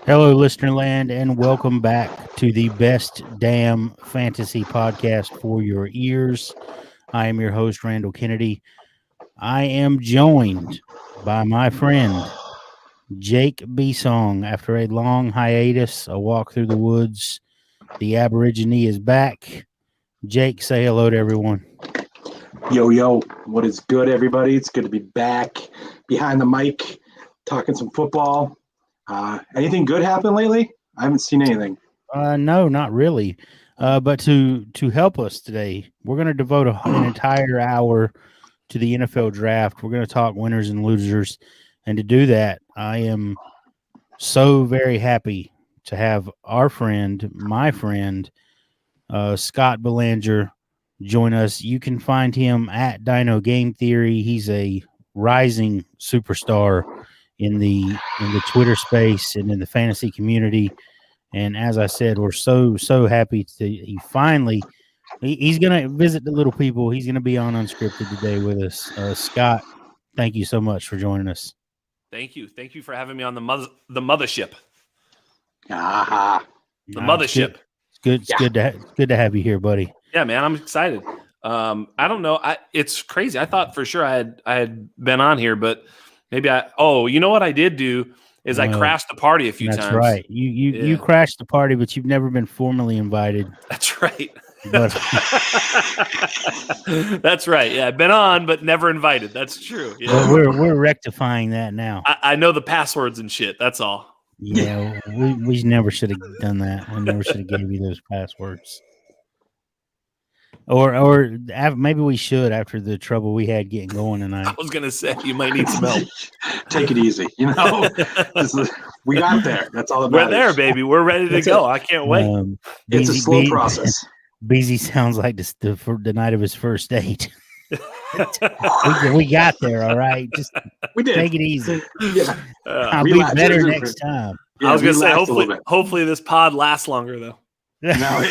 Hello, listener land, and welcome back to the best damn fantasy podcast for your ears. I am your host, Randall Kennedy. I am joined by my friend, Jake Besong. After a long hiatus, a walk through the woods, the Aborigine is back. Jake, say hello to everyone. Yo, what is good, everybody? It's good to be back behind the mic, talking some football. Anything good happen lately? I haven't seen anything. No, not really. But to help us today, we're going to devote an entire hour to the NFL draft. We're going to talk winners and losers. And to do that, I am so very happy to have our friend, my friend, Scott Belanger, join us. You can find him at Dino Game Theory. He's a rising superstar in the Twitter space and in the fantasy community. And as I said, we're so happy to he finally he's going to visit the little people. He's going to be on Unscripted today with us. Scott, thank you so much for joining us. Thank you for having me on the mothership. Aha. The mothership. It's good. It's good to have you here, buddy. Yeah, man, I'm excited. I don't know. It's crazy. I thought for sure I had been on here, but maybe you know what I did do is I crashed the party a few times. That's right. You crashed the party, but you've never been formally invited. That's right. But that's right. Yeah, I've been on, but never invited. That's true. Yeah. Well, we're rectifying that now. I know the passwords and shit. That's all. Yeah, we never should have done that. We never should have gave you those passwords. Or maybe we should after the trouble we had getting going tonight. I was gonna say you might need some help. Take it easy, we got there. That's all that matters. We're there, baby. We're ready to go. I can't wait. It's a slow process. Beezy sounds like the night of his first date. we got there, all right. Just we did. Take it easy. Yeah, I'll be better next time. Yeah, I was gonna say hopefully this pod lasts longer though. No,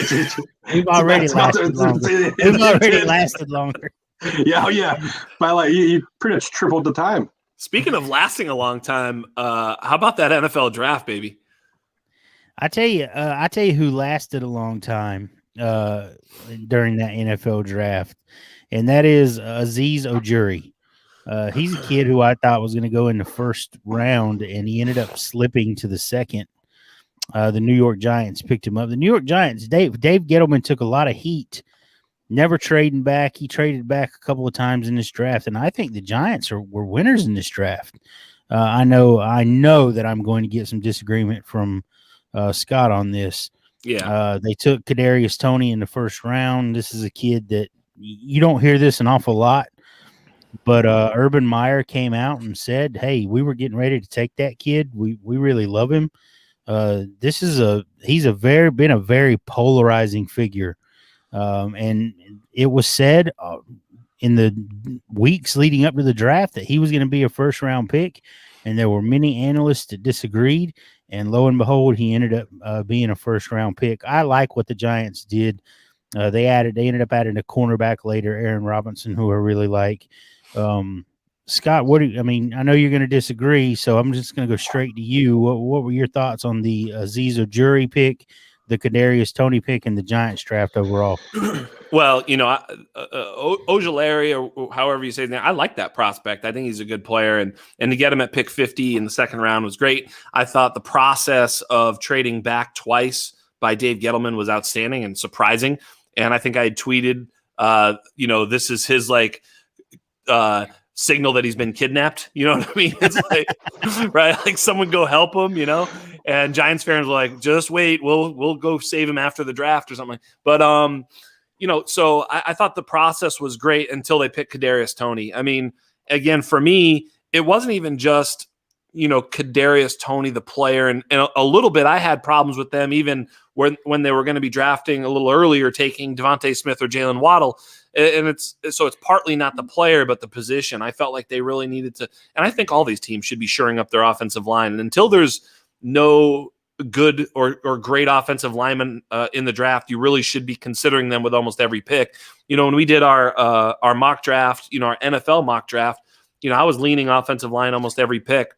we've already lasted longer. We've already lasted longer. Yeah. By you pretty much tripled the time. Speaking of lasting a long time, how about that NFL draft, baby? I tell you who lasted a long time during that NFL draft, and that is Azeez Ojulari. He's a kid who I thought was going to go in the first round, and he ended up slipping to the second. The New York Giants picked him up. The New York Giants, Dave Gettleman took a lot of heat, never trading back. He traded back a couple of times in this draft, and I think the Giants were winners in this draft. I know that I'm going to get some disagreement from Scott on this. Yeah, they took Kadarius Toney in the first round. This is a kid that you don't hear this an awful lot, but Urban Meyer came out and said, "Hey, we were getting ready to take that kid. We really love him." He's been a very polarizing figure. And it was said in the weeks leading up to the draft that he was going to be a first round pick. And there were many analysts that disagreed. And lo and behold, he ended up being a first round pick. I like what the Giants did. They ended up adding a cornerback later, Aaron Robinson, who I really like. Scott, I know you're going to disagree, so I'm just going to go straight to you. What were your thoughts on the Azeez Ojulari pick, the Kadarius Toney pick, and the Giants draft overall? Well, Ojulari, or however you say his name, I like that prospect. I think he's a good player, and to get him at pick 50 in the second round was great. I thought the process of trading back twice by Dave Gettleman was outstanding and surprising. And I think I had tweeted, this is his signal that he's been kidnapped. You know what I mean? It's like, right? Like someone go help him, and Giants fans were like, just wait, we'll go save him after the draft or something. But, so I thought the process was great until they picked Kadarius Toney. I mean, again, for me, it wasn't even just, Kadarius Toney, the player, and a little bit, I had problems with them even when they were going to be drafting a little earlier, taking Devontae Smith or Jalen Waddle. And it's partly not the player, but the position. I felt like they really needed to, and I think all these teams should be shoring up their offensive line. And until there's no good or great offensive lineman in the draft, you really should be considering them with almost every pick. When we did our mock draft, our NFL mock draft, I was leaning offensive line almost every pick,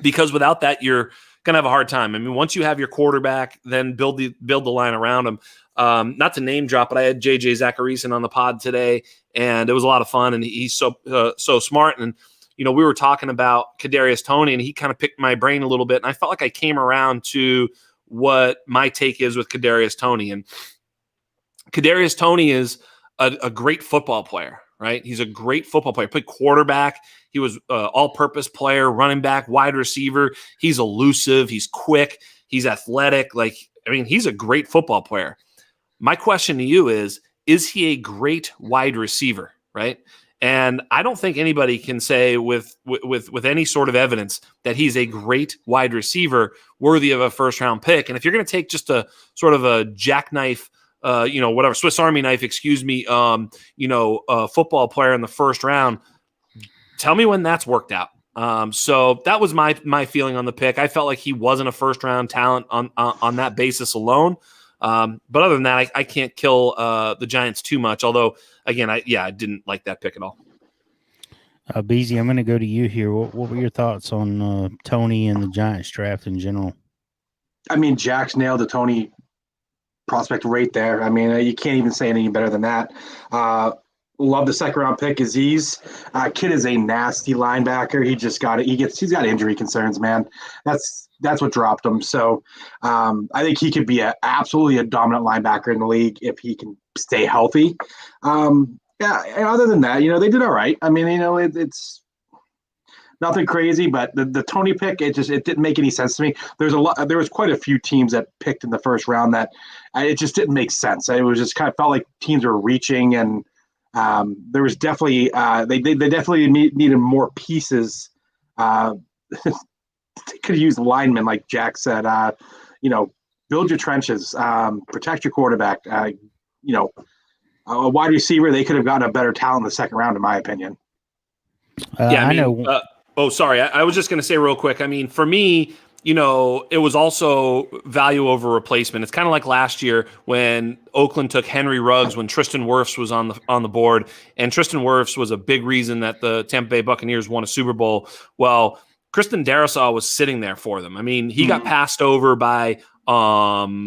because without that, you're gonna have a hard time. I mean, once you have your quarterback, then build the line around him. Not to name drop, but I had JJ Zacharyson on the pod today, and it was a lot of fun. And he's so smart. And we were talking about Kadarius Toney, and he kind of picked my brain a little bit. And I felt like I came around to what my take is with Kadarius Toney. And Kadarius Toney is a great football player, right? He's a great football player. Played quarterback. He was all-purpose player, running back, wide receiver. He's elusive. He's quick. He's athletic. He's a great football player. My question to you is he a great wide receiver, right? And I don't think anybody can say with any sort of evidence that he's a great wide receiver worthy of a first-round pick. And if you're going to take just a sort of a jackknife, whatever, Swiss Army knife, football player in the first round, tell me when that's worked out. So that was my feeling on the pick. I felt like he wasn't a first-round talent on that basis alone. But other than that, I can't kill the Giants too much. Although, again, I didn't like that pick at all. Beezy, I'm going to go to you here. What were your thoughts on Toney and the Giants draft in general? I mean, Jack's nailed the Toney prospect right there. I mean, you can't even say anything better than that. Love the second-round pick. Aziz, kid is a nasty linebacker. He's got injury concerns, man. That's what dropped him. So I think he could be absolutely a dominant linebacker in the league if he can stay healthy. And other than that, they did all right. I mean, it's nothing crazy, but the Toney pick, it didn't make any sense to me. There was quite a few teams that picked in the first round that it just didn't make sense. It was just kind of felt like teams were reaching, and there was definitely they definitely needed more pieces. They could have used linemen, like Jack said. Build your trenches, protect your quarterback. A wide receiver, they could have gotten a better talent in the second round, in my opinion. I know. Sorry. I was just going to say real quick. I mean, for me, it was also value over replacement. It's kind of like last year when Oakland took Henry Ruggs when Tristan Wirfs was on the board, and Tristan Wirfs was a big reason that the Tampa Bay Buccaneers won a Super Bowl. Well, Kristen Darrisaw was sitting there for them. I mean, he got passed over by Las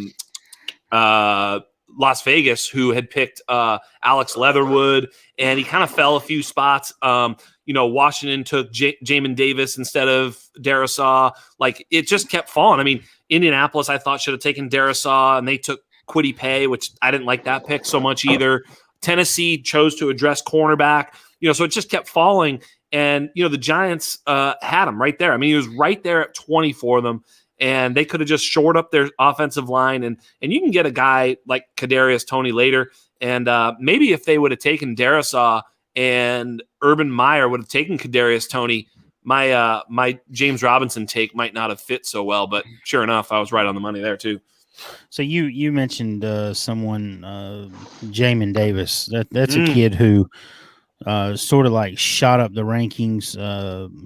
Vegas, who had picked Alex Leatherwood, and he kind of fell a few spots. Washington took Jamin Davis instead of Darrisaw. It just kept falling. I mean, Indianapolis, I thought, should have taken Darrisaw, and they took Kwity Paye, which I didn't like that pick so much either. Tennessee chose to address cornerback. So it just kept falling. And, the Giants had him right there. I mean, he was right there at 20 for them, and they could have just shored up their offensive line. And you can get a guy like Kadarius Toney later. And maybe if they would have taken Darrisaw and Urban Meyer would have taken Kadarius Toney, my James Robinson take might not have fit so well. But sure enough, I was right on the money there too. So you mentioned someone, Jamin Davis. That's a kid who sort of like shot up the rankings.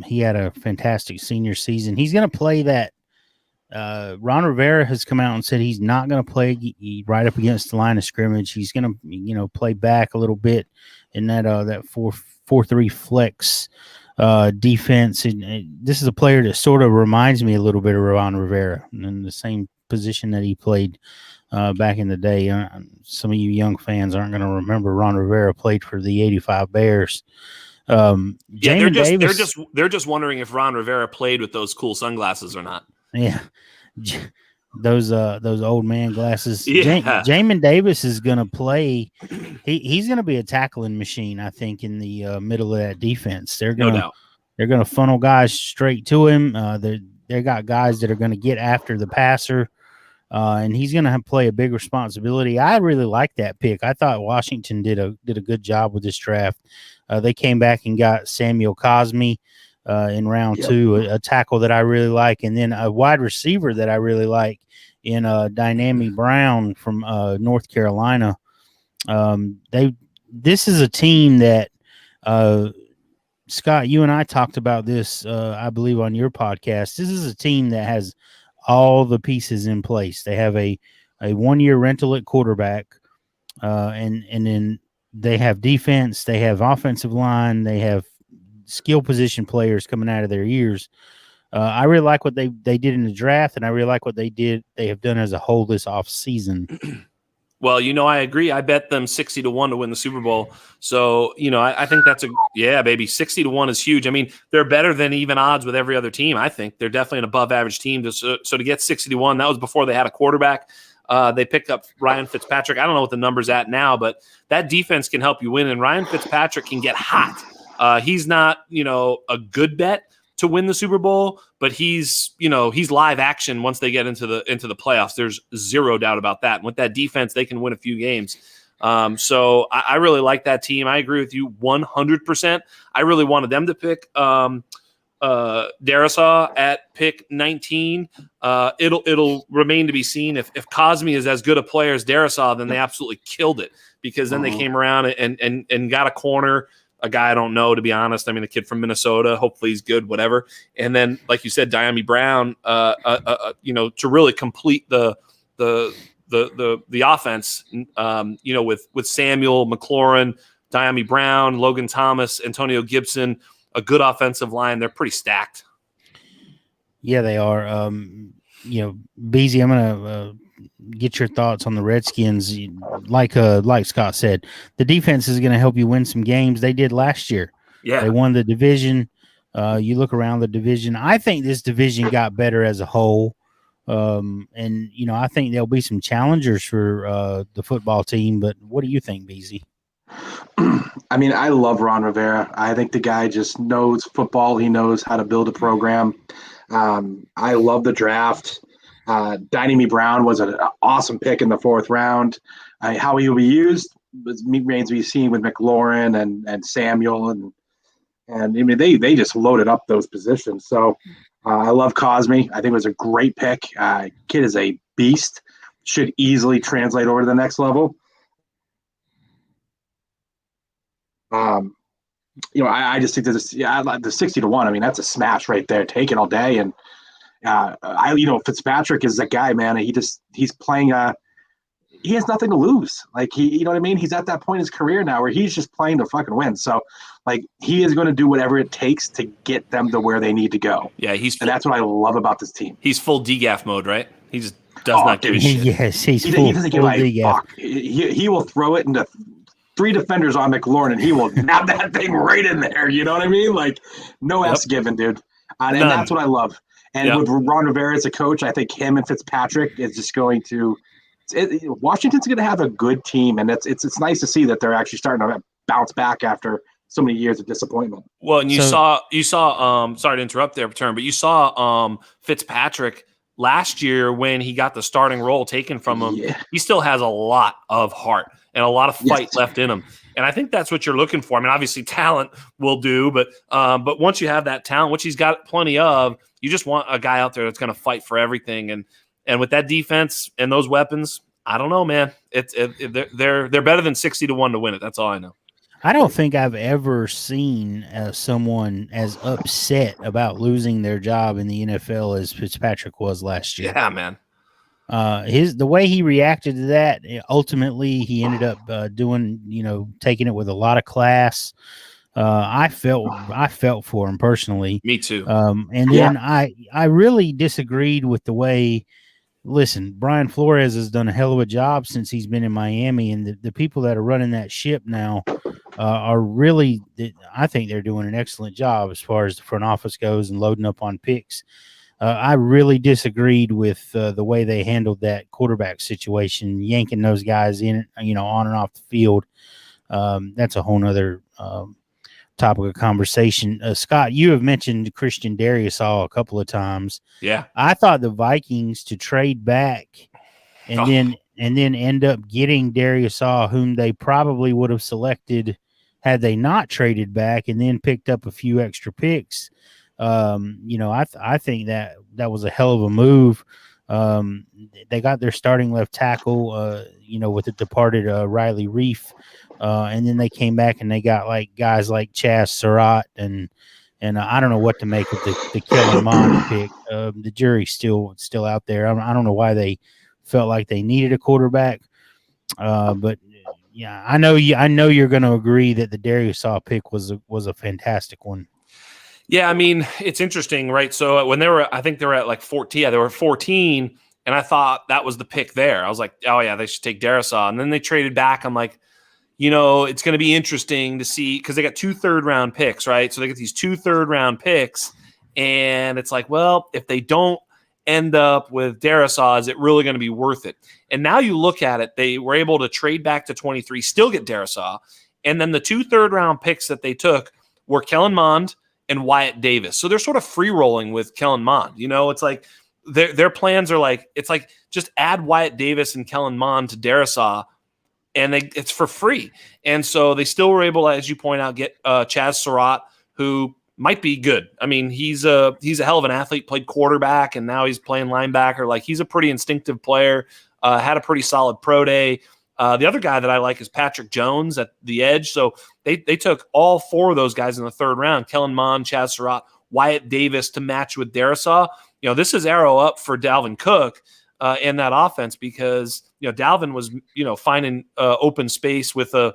He had a fantastic senior season. He's going to play that. Ron Rivera has come out and said he's not going to play right up against the line of scrimmage. He's going to, play back a little bit in that 4-3 flex defense. And this is a player that sort of reminds me a little bit of Ron Rivera in the same position that he played back in the day. Some of you young fans aren't going to remember Ron Rivera played for the '85 Bears. They're just wondering if Ron Rivera played with those cool sunglasses or not. Yeah, those old man glasses. Yeah. Jamin Davis is going to play. He's going to be a tackling machine, I think, in the middle of that defense. They're going to funnel guys straight to him. They got guys that are going to get after the passer. And he's going to play a big responsibility. I really like that pick. I thought Washington did a good job with this draft. They came back and got Samuel Cosme in round 2, a tackle that I really like, and then a wide receiver that I really like in Dynamic Brown from North Carolina. This is a team that Scott, you and I talked about this, I believe, on your podcast. This is a team that has all the pieces in place. They have a 1-year rental at quarterback, and then they have defense, they have offensive line, they have skill position players coming out of their ears. I really like what they did in the draft, and I really like what they have done as a whole this off season. Well, I agree. I bet them 60-1 to win the Super Bowl. So, I think that's baby. 60-1 is huge. I mean, they're better than even odds with every other team. I think they're definitely an above average team. So to get 60-1, that was before they had a quarterback. They picked up Ryan Fitzpatrick. I don't know what the number's at now, but that defense can help you win. And Ryan Fitzpatrick can get hot. He's not, a good bet to win the Super Bowl, but he's live action once they get into the playoffs. There's zero doubt about that. And with that defense, they can win a few games. So I really like that team. I agree with you 100%. I really wanted them to pick Darisaw at pick 19. It'll remain to be seen if Cosme is as good a player as Darisaw, then they absolutely killed it, because then they came around and got a corner. A guy I don't know, to be honest. I mean, a kid from Minnesota. Hopefully he's good, whatever. And then, like you said, Diami Brown. To really complete the offense. With Samuel, McLaurin, Diami Brown, Logan Thomas, Antonio Gibson, a good offensive line. They're pretty stacked. Yeah, they are. Beezy, I'm gonna get your thoughts on the Redskins. Like Scott said, the defense is going to help you win some games. They did last year. Yeah, they won the division. You look around the division. I think this division got better as a whole. And I think there'll be some challengers for the football team. But what do you think, Beezy? I mean, I love Ron Rivera. I think the guy just knows football. He knows how to build a program. I love the draft. Dynamy Brown was an awesome pick in the 4th round. How he will be used remains to be seen with McLaurin and Samuel and I mean they just loaded up those positions. So I love Cosme. I think it was a great pick. Kid is a beast. Should easily translate over to the next level. I just think there's the 60-1. I mean, that's a smash right there. Take it all day. And Fitzpatrick is that guy, man. He's playing. He has nothing to lose. Like you know what I mean? He's at that point in his career now where he's just playing to fucking win. So, like, he is going to do whatever it takes to get them to where they need to go. Yeah, and that's what I love about this team. He's full DGAF mode, right? He just does not give a shit. Yes, he doesn't give a fuck. He will throw it into 3 defenders on McLaurin, and he will nab that thing right in there. You know what I mean? Like, no F's given, dude. And that's what I love. And with Ron Rivera as a coach, I think him and Fitzpatrick is just going to Washington's going to have a good team, and it's nice to see that they're actually starting to bounce back after so many years of disappointment. Well, and you saw sorry to interrupt there, Turn, but you saw Fitzpatrick last year when he got the starting role taken from him. Yeah. He still has a lot of heart and a lot of fight left in him. And I think that's what you're looking for. I mean, obviously talent will do, but once you have that talent, which he's got plenty of, you just want a guy out there that's going to fight for everything. And with that defense and those weapons, I don't know, man. They're better than 60-1 to win it. That's all I know. I don't think I've ever seen someone as upset about losing their job in the NFL as Fitzpatrick was last year. Yeah, man. The way he reacted to that, ultimately he ended up taking it with a lot of class. I felt for him personally. Me too. And then I really disagreed with the way. Listen, Brian Flores has done a hell of a job since he's been in Miami, and the people that are running that ship now are really, I think they're doing an excellent job as far as the front office goes and loading up on picks. I really disagreed with the way they handled that quarterback situation, yanking those guys in, on and off the field. That's a whole nother topic of conversation. Scott, you have mentioned Christian Darisaw a couple of times. Yeah. I thought the Vikings to trade back and then end up getting Darisaw, whom they probably would have selected had they not traded back and then picked up a few extra picks. I think that was a hell of a move. They got their starting left tackle, with the departed Riley Reif. And then they came back and they got guys like Chaz Surratt and I don't know what to make of the Kellen Mond pick. The jury's still out there. I don't know why they felt like they needed a quarterback. But yeah, I know you're going to agree that the Darisaw pick was a fantastic one. Yeah, I mean, it's interesting, right? So when I think they were at like 14. Yeah, they were 14, and I thought that was the pick there. I was like, oh yeah, they should take Darisaw, and then they traded back. I'm like, it's going to be interesting to see because they got 2 third-round picks, right? So they get these 2 third-round picks, and it's like, well, if they don't end up with Darisaw, is it really going to be worth it? And now you look at it, they were able to trade back to 23, still get Darisaw, and then the 2 third-round picks that they took were Kellen Mond and Wyatt Davis. So they're sort of free rolling with Kellen Mond. It's like their plans are like, it's like just add Wyatt Davis and Kellen Mond to Darisaw and it's for free. And so they still were able, as you point out, get Chaz Surratt, who might be good. I mean, he's a hell of an athlete, played quarterback, and now he's playing linebacker. Like, he's a pretty instinctive player, had a pretty solid pro day. The other guy that I like is Patrick Jones at the edge. So they took all 4 of those guys in the 3rd round, Kellen Mond, Chaz Surratt, Wyatt Davis to match with Darisaw. This is arrow up for Dalvin Cook in that offense because, Dalvin was, finding open space with a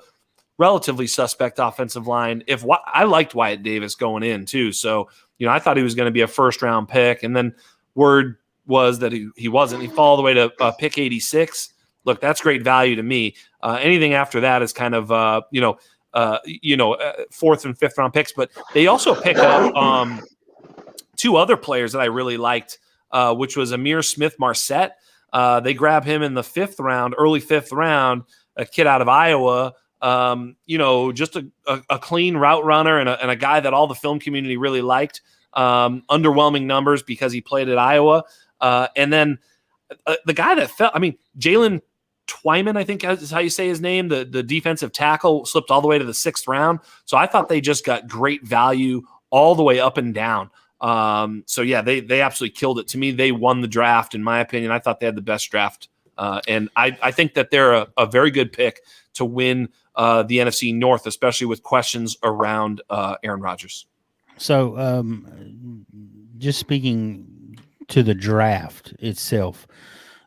relatively suspect offensive line. I liked Wyatt Davis going in too. So, I thought he was going to be a 1st-round pick. And then word was that he wasn't. He fell all the way to pick 86. Look, that's great value to me. Anything after that is kind of, 4th and 5th round picks. But they also pick up 2 other players that I really liked, which was Amir Smith-Marset. They grab him in the 5th round, early 5th round, a kid out of Iowa. Just a clean route runner and a guy that all the film community really liked. Underwhelming numbers because he played at Iowa. And then the guy that fell, Jalen Twyman, I think is how you say his name, the defensive tackle, slipped all the way to the 6th round. So I thought they just got great value all the way up and down. So yeah, they absolutely killed it. To me, they won the draft, in my opinion. I thought they had the best draft. And I think that they're a very good pick to win the NFC North, especially with questions around Aaron Rodgers. So just speaking to the draft itself,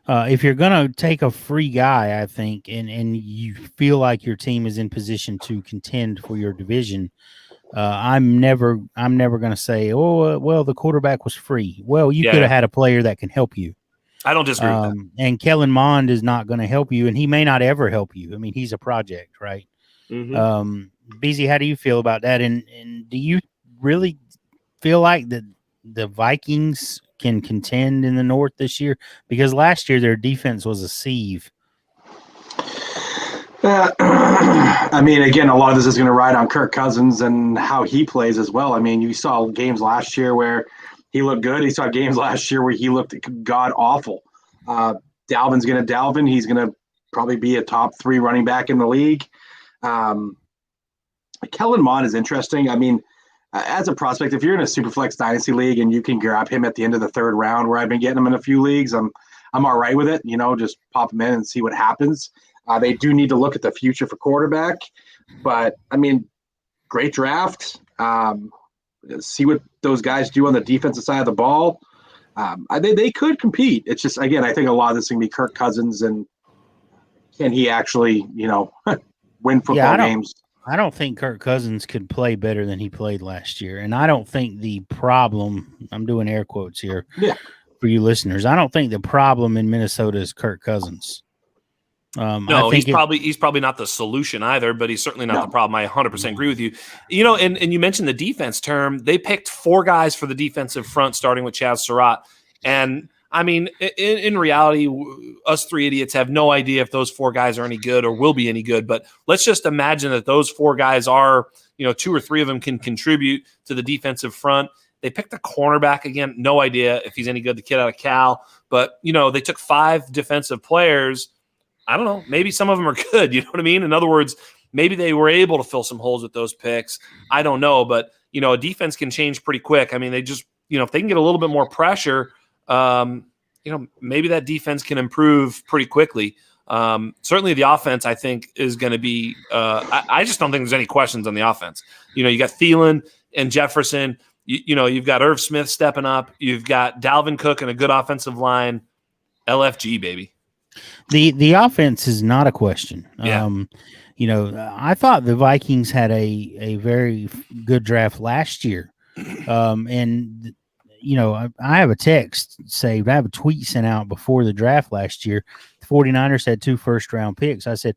if you're going to take a free guy, I think, and you feel like your team is in position to contend for your division, I'm never going to say, well, the quarterback was free. Well, you could have had a player that can help you. I don't disagree with that. And Kellen Mond is not going to help you, and he may not ever help you. I mean, he's a project, right? Mm-hmm. BZ, how do you feel about that? And do you really feel like that the Vikings can contend in the North this year? Because last year their defense was a sieve. Again, a lot of this is going to ride on Kirk Cousins and how he plays as well. I mean, you saw games last year where he looked good. You saw games last year where he looked god awful. Dalvin's going to Dalvin. He's going to probably be a top 3 running back in the league. Kellen Mond is interesting. I mean, as a prospect, if you're in a Superflex Dynasty league and you can grab him at the end of the 3rd round, where I've been getting him in a few leagues, I'm all right with it. Just pop him in and see what happens. They do need to look at the future for quarterback, but great draft. See what those guys do on the defensive side of the ball. They could compete. It's just, again, I think a lot of this is going to be Kirk Cousins and can he actually, win football games. I don't think Kirk Cousins could play better than he played last year. And I don't think the problem, I'm doing air quotes here for you listeners, I don't think the problem in Minnesota is Kirk Cousins. No, he's probably not the solution either, but he's certainly not the problem. I 100% agree with you. And you mentioned the defense term. They picked 4 guys for the defensive front, starting with Chaz Surratt. And in reality, us 3 idiots have no idea if those 4 guys are any good or will be any good. But let's just imagine that those 4 guys are, 2 or 3 of them can contribute to the defensive front. They picked a cornerback again. No idea if he's any good, the kid out of Cal. But, they took 5 defensive players. I don't know. Maybe some of them are good. You know what I mean? In other words, maybe they were able to fill some holes with those picks. I don't know. But, a defense can change pretty quick. I mean, they just, if they can get a little bit more pressure, maybe that defense can improve pretty quickly. Certainly the offense, I think, is going to be I just don't think there's any questions on the offense. You got Thielen and Jefferson. You've got Irv Smith stepping up. You've got Dalvin Cook and a good offensive line. LFG, baby. The offense is not a question. Yeah. I thought the Vikings had a very good draft last year. And I have a text saved. I have a tweet sent out before the draft last year. The 49ers had 2 first-round picks. I said,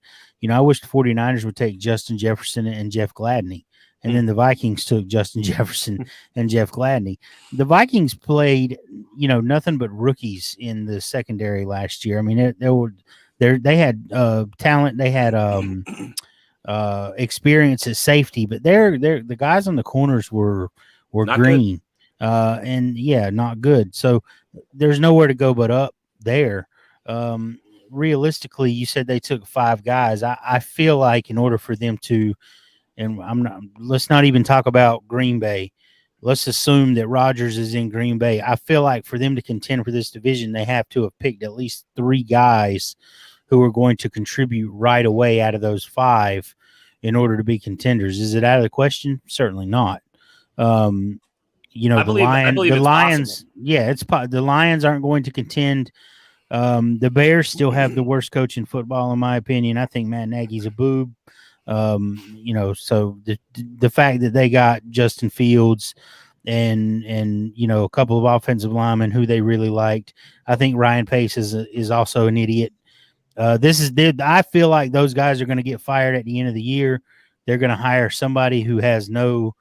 I wish the 49ers would take Justin Jefferson and Jeff Gladney. And then the Vikings took Justin Jefferson and Jeff Gladney. The Vikings played, nothing but rookies in the secondary last year. I mean, they had talent. They had experience at safety, but the guys on the corners were Not green. And not good. So there's nowhere to go but up there. Realistically, you said they took 5 guys. I feel like in order for them to, and let's not even talk about Green Bay. Let's assume that Rodgers is in Green Bay. I feel like for them to contend for this division, they have to have picked at least 3 guys who are going to contribute right away out of those 5 in order to be contenders. Is it out of the question? Certainly not. I believe the it's Lions, possible. the Lions aren't going to contend. The Bears still have the worst coach in football, in my opinion. I think Matt Nagy's a boob. So the fact that they got Justin Fields and a couple of offensive linemen who they really liked. I think Ryan Pace is also an idiot. I feel like those guys are going to get fired at the end of the year. They're going to hire somebody who has no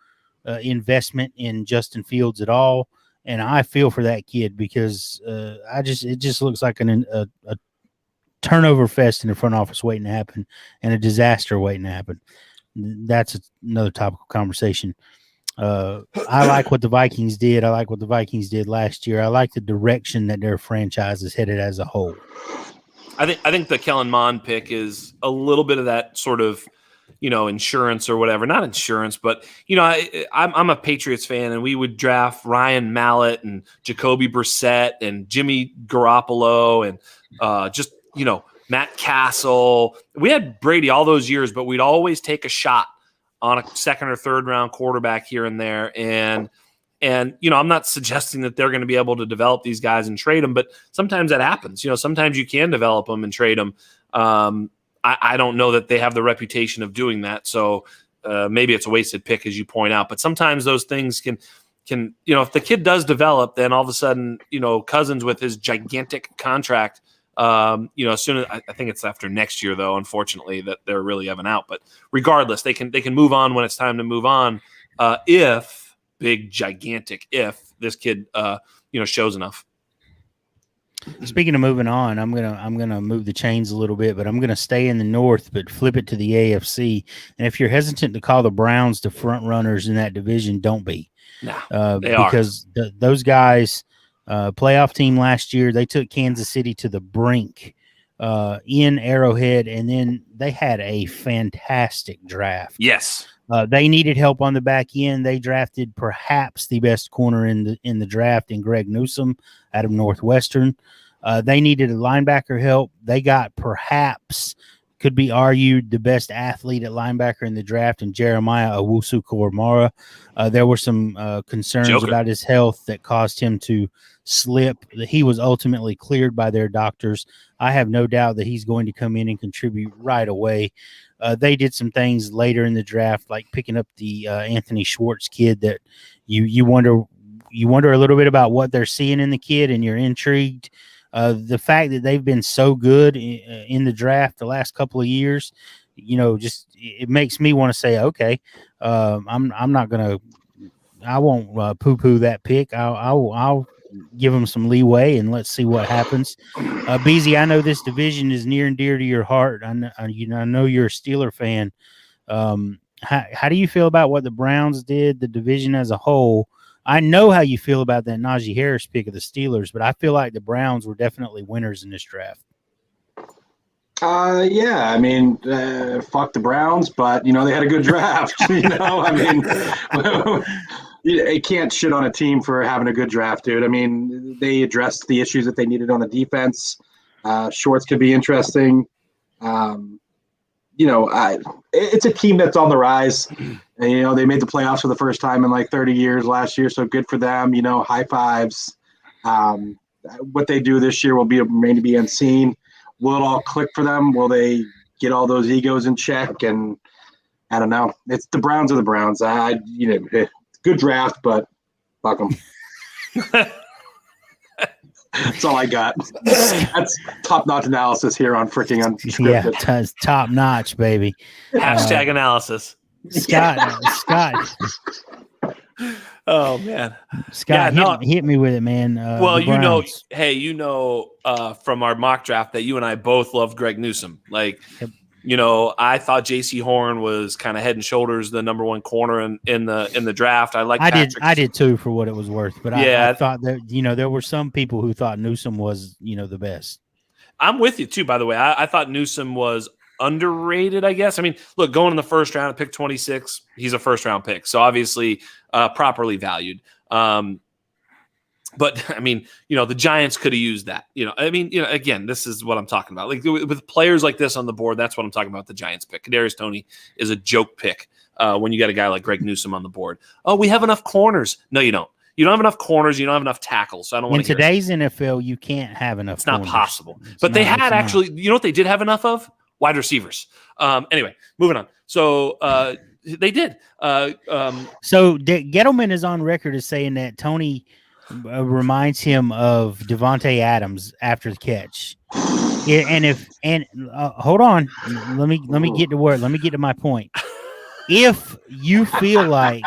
investment in Justin Fields at all, and I feel for that kid because it just looks like a turnover fest in the front office waiting to happen and a disaster waiting to happen. That's another topical conversation. I like what the Vikings did. I like what the Vikings did last year. I like the direction that their franchise is headed as a whole. I think the Kellen Mond pick is a little bit of that sort of, insurance or whatever. Not insurance, but I'm a Patriots fan, and we would draft Ryan Mallett and Jacoby Brissett and Jimmy Garoppolo and Matt Castle. We had Brady all those years, but we'd always take a shot on a second or third round quarterback here and there. And I'm not suggesting that they're going to be able to develop these guys and trade them, but sometimes that happens. Sometimes you can develop them and trade them. I don't know that they have the reputation of doing that. So maybe it's a wasted pick, as you point out. But sometimes those things can if the kid does develop, then all of a sudden, Cousins with his gigantic contract, as soon as I think it's after next year, though, unfortunately, that they're really having out. But regardless, they can move on when it's time to move on. If this kid shows enough. Speaking of moving on, I'm gonna move the chains a little bit, but I'm gonna stay in the North, but flip it to the AFC. And if you're hesitant to call the Browns the front runners in that division, don't be. Because those guys, playoff team last year, they took Kansas City to the brink in Arrowhead, and then they had a fantastic draft. Yes. They needed help on the back end. They drafted perhaps the best corner in the draft in Greg Newsome out of Northwestern. They needed a linebacker help. They got perhaps could be argued the best athlete at linebacker in the draft in Jeremiah Owusu-Koramoah. There were some concerns about his health that caused him to slip. He was ultimately cleared by their doctors. I have no doubt that he's going to come in and contribute right away. They did some things later in the draft, like picking up the Anthony Schwartz kid that you wonder a little bit about what they're seeing in the kid, and you're intrigued. The fact that they've been so good in the draft the last couple of years, just it makes me want to say, okay, I'm not gonna, I won't poo-poo that pick. I'll give them some leeway and let's see what happens. Beezy, I know this division is near and dear to your heart. I know you're a Steeler fan. How do you feel about what the Browns did, the division as a whole? I know how you feel about that Najee Harris pick of the Steelers, but I feel like the Browns were definitely winners in this draft. Yeah, I mean, fuck the Browns, but they had a good draft. I mean, you can't shit on a team for having a good draft, dude. I mean, they addressed the issues that they needed on the defense. Shorts could be interesting. It's a team that's on the rise. And, they made the playoffs for the first time in like 30 years last year, so good for them. High fives. What they do this year will remain to be unseen. Will it all click for them? Will they get all those egos in check? And I don't know. It's the Browns are the Browns. Good draft, but fuck them. That's all I got. That's top-notch analysis here on freaking Unscripted. Yeah, top notch, baby. Hashtag analysis. Scott. Oh man, Scott, hit me with it, man. Well, from our mock draft that you and I both loved Greg Newsome. Like, Yep. I thought J.C. Horn was kind of head and shoulders the number one corner in the draft. I did too, for what it was worth. But yeah, I thought that there were some people who thought Newsome was the best. I'm with you too. By the way, I thought Newsome was underrated, I guess. I mean, look, going in the first round at pick 26, he's a first round pick, so obviously properly valued. But I mean, the Giants could have used that. Again, this is what I'm talking about. Like with players like this on the board, that's what I'm talking about. The Giants pick, Kadarius Toney, is a joke pick when you got a guy like Greg Newsome on the board. Oh, we have enough corners. No, you don't. You don't have enough corners. You don't have enough tackles. So I don't want to. In today's NFL, you can't have enough. It's not possible. But they had actually. You know what they did have enough of? Wide receivers. Anyway, moving on. So they did. So Gettleman is on record as saying that Toney reminds him of Devontae Adams after the catch. Yeah, and hold on, let me get to work. Let me get to my point. If you feel like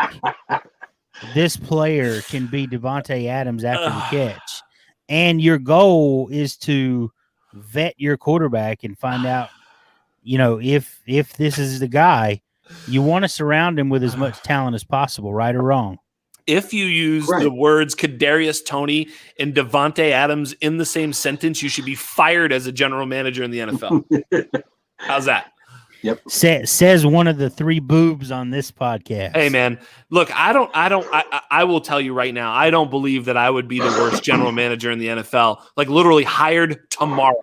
this player can be Devontae Adams after the catch, and your goal is to vet your quarterback and find out, if this is the guy, you want to surround him with as much talent as possible, right or wrong. If you use the words Kadarius Toney and Devontae Adams in the same sentence, you should be fired as a general manager in the NFL. How's that? Yep. Says one of the three boobs on this podcast. Hey man, look, I will tell you right now, I don't believe that I would be the worst general manager in the NFL. Like literally hired tomorrow.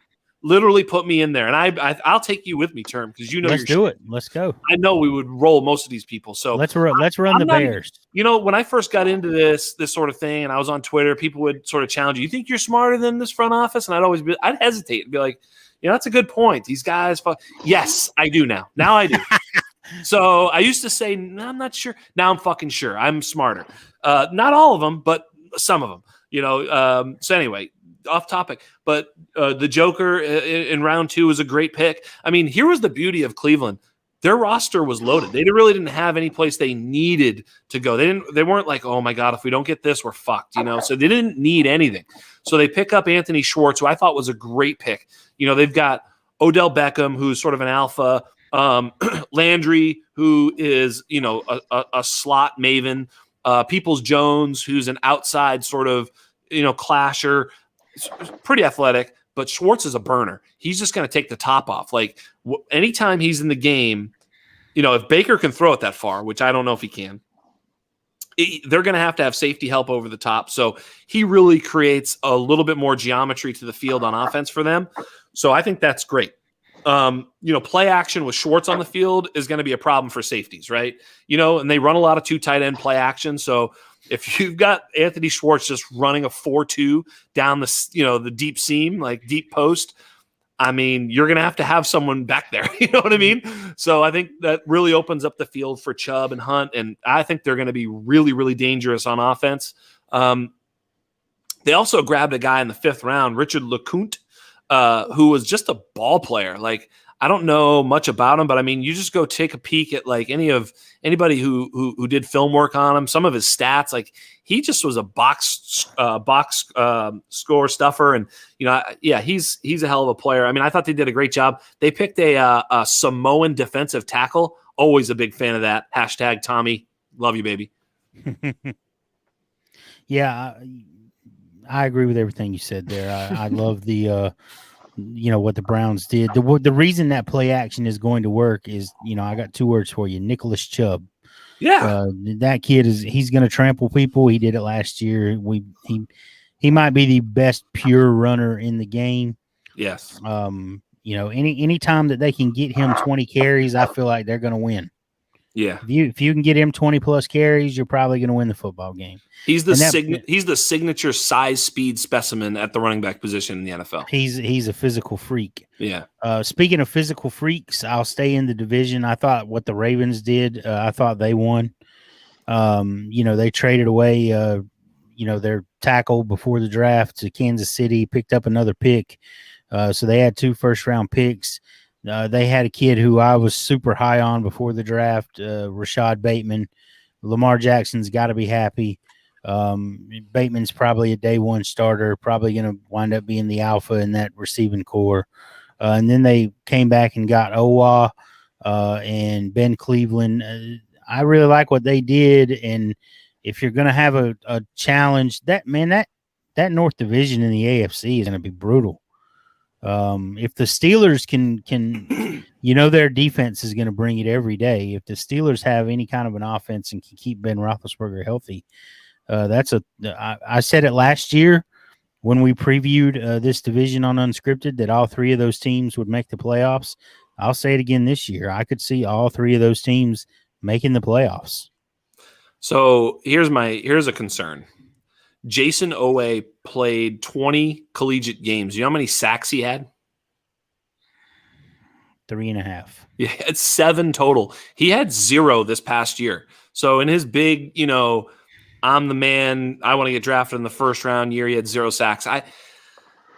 Literally put me in there, and I'll take you with me, Term, because let's do it. Let's go. I know we would roll most of these people, so let's run the Bears. When I first got into this sort of thing, and I was on Twitter, people would sort of challenge you. You think you're smarter than this front office? And I'd hesitate and be like, that's a good point. These guys, yes, I do now. Now I do. So I used to say, no, I'm not sure. Now I'm fucking sure. I'm smarter. Not all of them, but some of them. So anyway. Off topic, but the Joker in round 2 was a great pick. I mean, here was the beauty of Cleveland. Their roster was loaded. They really didn't have any place they needed to go. They weren't like, oh my God, if we don't get this, we're fucked, So they didn't need anything. So they pick up Anthony Schwartz, who I thought was a great pick. They've got Odell Beckham, who's sort of an alpha, Landry, who is, a slot maven, Peoples-Jones, who's an outside sort of, clasher. Pretty athletic, but Schwartz is a burner. He's just going to take the top off. Like anytime he's in the game, if Baker can throw it that far, which I don't know if he can, they're going to have safety help over the top. So he really creates a little bit more geometry to the field on offense for them. So I think that's great. Play action with Schwartz on the field is going to be a problem for safeties, right? And they run a lot of 2 tight end play action. So if you've got Anthony Schwartz just running a 4-2 down the deep seam, like deep post, I mean, you're going to have someone back there. You know what I mean? So I think that really opens up the field for Chubb and Hunt, and I think they're going to be really, really dangerous on offense. They also grabbed a guy in the 5th round, Richard LeCounte, who was just a ball player. Like, I don't know much about him, but I mean, you just go take a peek at like anybody who did film work on him. Some of his stats, like he just was a box score stuffer, and he's a hell of a player. I mean, I thought they did a great job. They picked a Samoan defensive tackle. Always a big fan of that. Hashtag Tommy, love you, baby. Yeah, I agree with everything you said there. I love the. What the Browns did. The reason that play action is going to work is, I got 2 words for you: Nicholas Chubb. Yeah, that kid he's going to trample people. He did it last year. He might be the best pure runner in the game. Yes. Any time that they can get him 20 carries, I feel like they're going to win. Yeah. If you can get him 20 plus carries, you're probably going to win the football game. He's the signature size speed specimen at the running back position in the NFL. He's a physical freak. Yeah. Speaking of physical freaks, I'll stay in the division. I thought what the Ravens did, I thought they won. They traded away, their tackle before the draft to Kansas City, picked up another pick. So they had 2 first-round picks. They had a kid who I was super high on before the draft, Rashad Bateman. Lamar Jackson's got to be happy. Bateman's probably a day one starter, probably going to wind up being the alpha in that receiving core. And then they came back and got Owa and Ben Cleveland. I really like what they did. And if you're going to have a challenge, that North Division in the AFC is going to be brutal. If the Steelers can their defense is going to bring it every day. If the Steelers have any kind of an offense and can keep Ben Roethlisberger healthy, I said it last year when we previewed this division on Unscripted that all 3 of those teams would make the playoffs. I'll say it again this year. I could see all 3 of those teams making the playoffs. So here's a concern. Jason Owe played 20 collegiate games. You know how many sacks he had? 3.5. Yeah, it's 7 total. He had 0 this past year. So in his big, I'm the man, I want to get drafted in the first round year, he had 0 sacks. I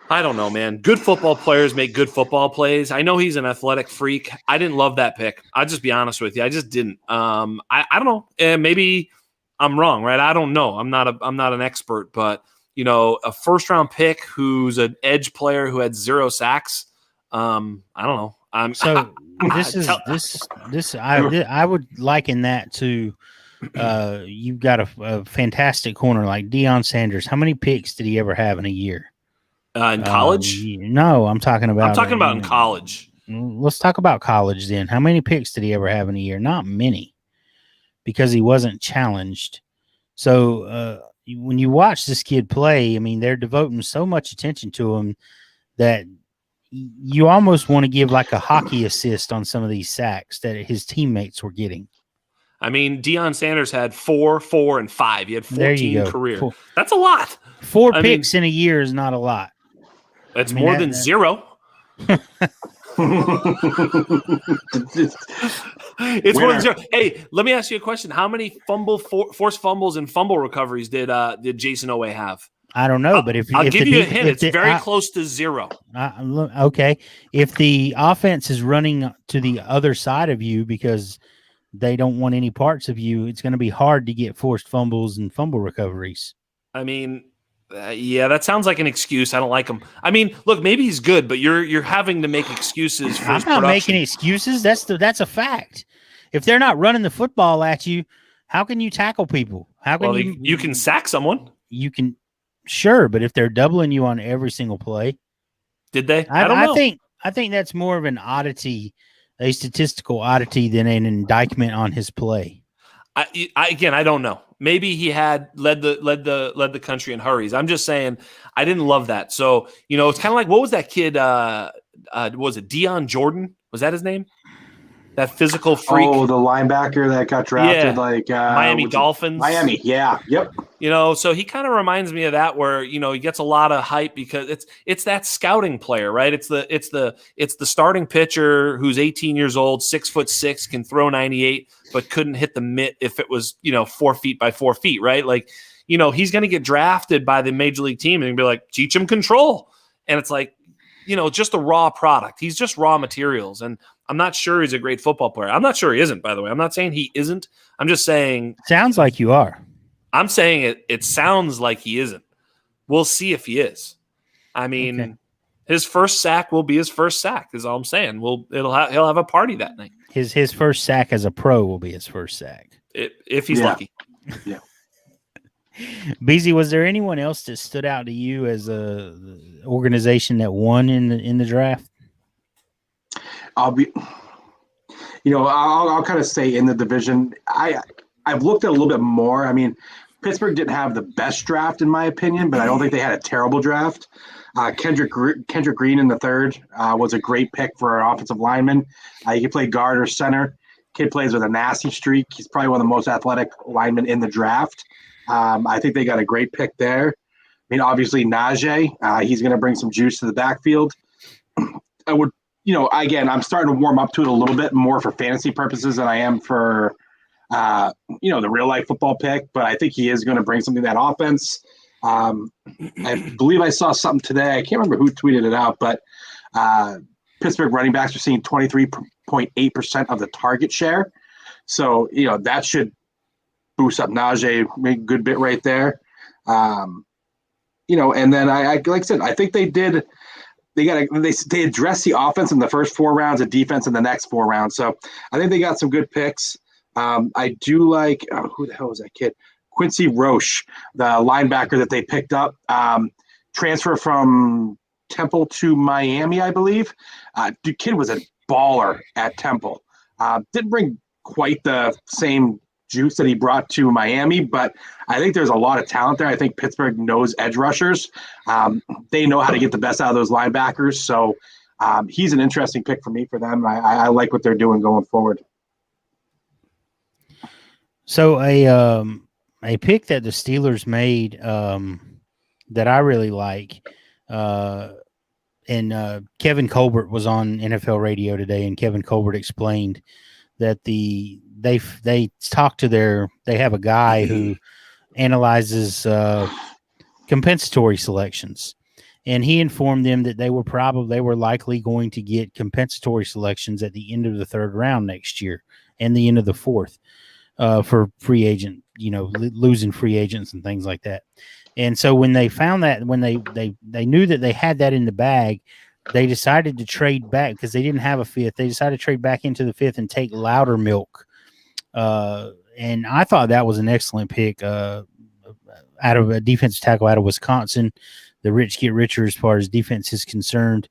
don't know, man. Good football players make good football plays. I know he's an athletic freak. I didn't love that pick. I'll just be honest with you. I just didn't. I don't know. Maybe I'm wrong, right? I don't know. I'm not an expert, but a first round pick who's an edge player who had 0 sacks. I don't know. I would liken that to you've got a fantastic corner like Deion Sanders. How many picks did he ever have in a year? In college? No, I'm talking about in college. Let's talk about college then. How many picks did he ever have in a year? Not many, because he wasn't challenged. So when you watch this kid play, I mean, they're devoting so much attention to him that you almost want to give like a hockey assist on some of these sacks that his teammates were getting. I mean, Deion Sanders had 4, 4, and 5. He had 14 career. That's a lot. 4 picks in a year is not a lot. That's more than 0. It's more than 0. Hey, let me ask you a question. How many forced fumbles and fumble recoveries did Jason Owe have? I don't know, but I'll give you a hint. It's very close to 0. Okay. If the offense is running to the other side of you because they don't want any parts of you, it's going to be hard to get forced fumbles and fumble recoveries. I mean, yeah, that sounds like an excuse. I don't like him. I mean, look, maybe he's good, but you're having to make excuses for his production. I'm not making excuses. That's a fact. If they're not running the football at you, how can you tackle people? How can you can sack someone? You can, sure, but if they're doubling you on every single play, did they? I don't know. I think that's more of an oddity, a statistical oddity, than an indictment on his play. Again, I don't know. Maybe he had led the country in hurries. I'm just saying I didn't love that. So, it's kind of like, what was that kid? Was it Deion Jordan? Was that his name? That physical freak. Oh, the linebacker that got drafted, Miami Dolphins. Miami, yeah, yep. So he kind of reminds me of that, where he gets a lot of hype because it's that scouting player, right? It's the starting pitcher who's 18 years old, 6'6", can throw 98, but couldn't hit the mitt if it was 4 feet by 4 feet, right? Like, he's going to get drafted by the major league team and be like, teach him control, and it's like, just a raw product. He's just raw materials, and I'm not sure he's a great football player. I'm not sure he isn't, by the way. I'm not saying he isn't. I'm just saying. Sounds like you are. I'm saying it sounds like he isn't. We'll see if he is. I mean, His first sack will be his first sack, is all I'm saying. He'll have a party that night. His first sack as a pro will be his first sack. If he's lucky. Yeah. BZ, was there anyone else that stood out to you as a organization that won in the draft? I'll kind of say in the division. I've looked at a little bit more. I mean, Pittsburgh didn't have the best draft in my opinion, but I don't think they had a terrible draft. Kendrick Green in the third was a great pick for an offensive lineman. He can play guard or center. Kid plays with a nasty streak. He's probably one of the most athletic linemen in the draft. I think they got a great pick there. I mean, obviously Najee, he's going to bring some juice to the backfield. I would, again, I'm starting to warm up to it a little bit more for fantasy purposes than I am for the real life football pick, but I think he is going to bring something to that offense. I believe I saw something today. I can't remember who tweeted it out, but Pittsburgh running backs are seeing 23.8% of the target share. So, that should boost up Najee a good bit right there. And then I like I said, I think they addressed the offense in the first 4 rounds, the defense in the next 4 rounds. So I think they got some good picks. I do like, who the hell was that kid? Quincy Roche, the linebacker that they picked up, transfer from Temple to Miami, I believe. The kid was a baller at Temple. Didn't bring quite the same juice that he brought to Miami, but I think there's a lot of talent there. I think Pittsburgh knows edge rushers. They know how to get the best out of those linebackers. So he's an interesting pick for me for them. I like what they're doing going forward. So a pick that the Steelers made that I really like, and Kevin Colbert was on NFL radio today, and Kevin Colbert explained that they talk to they have a guy who analyzes compensatory selections, and he informed them that they were likely going to get compensatory selections at the end of the 3rd round next year and the end of the 4th for free agent, losing free agents and things like that. And so when they found that, when they knew that they had that in the bag, they decided to trade back because they didn't have a 5th. They decided to trade back into the 5th and take Loudermilk. And I thought that was an excellent pick out of a defensive tackle out of Wisconsin. The rich get richer as far as defense is concerned.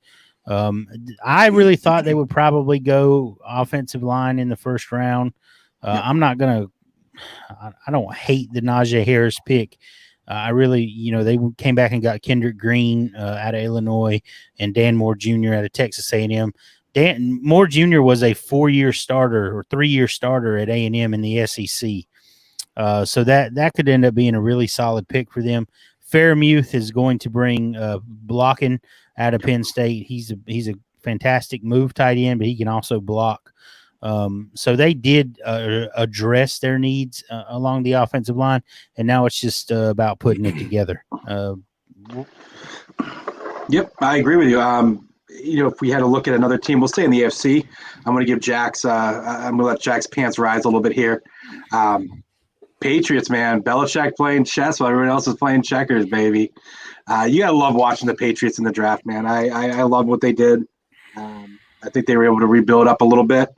I really thought they would probably go offensive line in the 1st round. I'm not going to – I don't hate the Najee Harris pick. I really, they came back and got Kendrick Green out of Illinois and Dan Moore Jr. out of Texas A&M. Dan Moore Jr. was a 4-year starter or 3-year starter at A&M in the SEC. So that could end up being a really solid pick for them. Fairmuth is going to bring blocking out of Penn State. He's a fantastic move tight end, but he can also block. So they did address their needs along the offensive line, and now it's just about putting it together. Yep, I agree with you. If we had to look at another team, we'll stay in the AFC. I'm going to give I'm going to let Jack's pants rise a little bit here. Patriots, man. Belichick playing chess while everyone else is playing checkers, baby. You got to love watching the Patriots in the draft, man. I love what they did. I think they were able to rebuild up a little bit.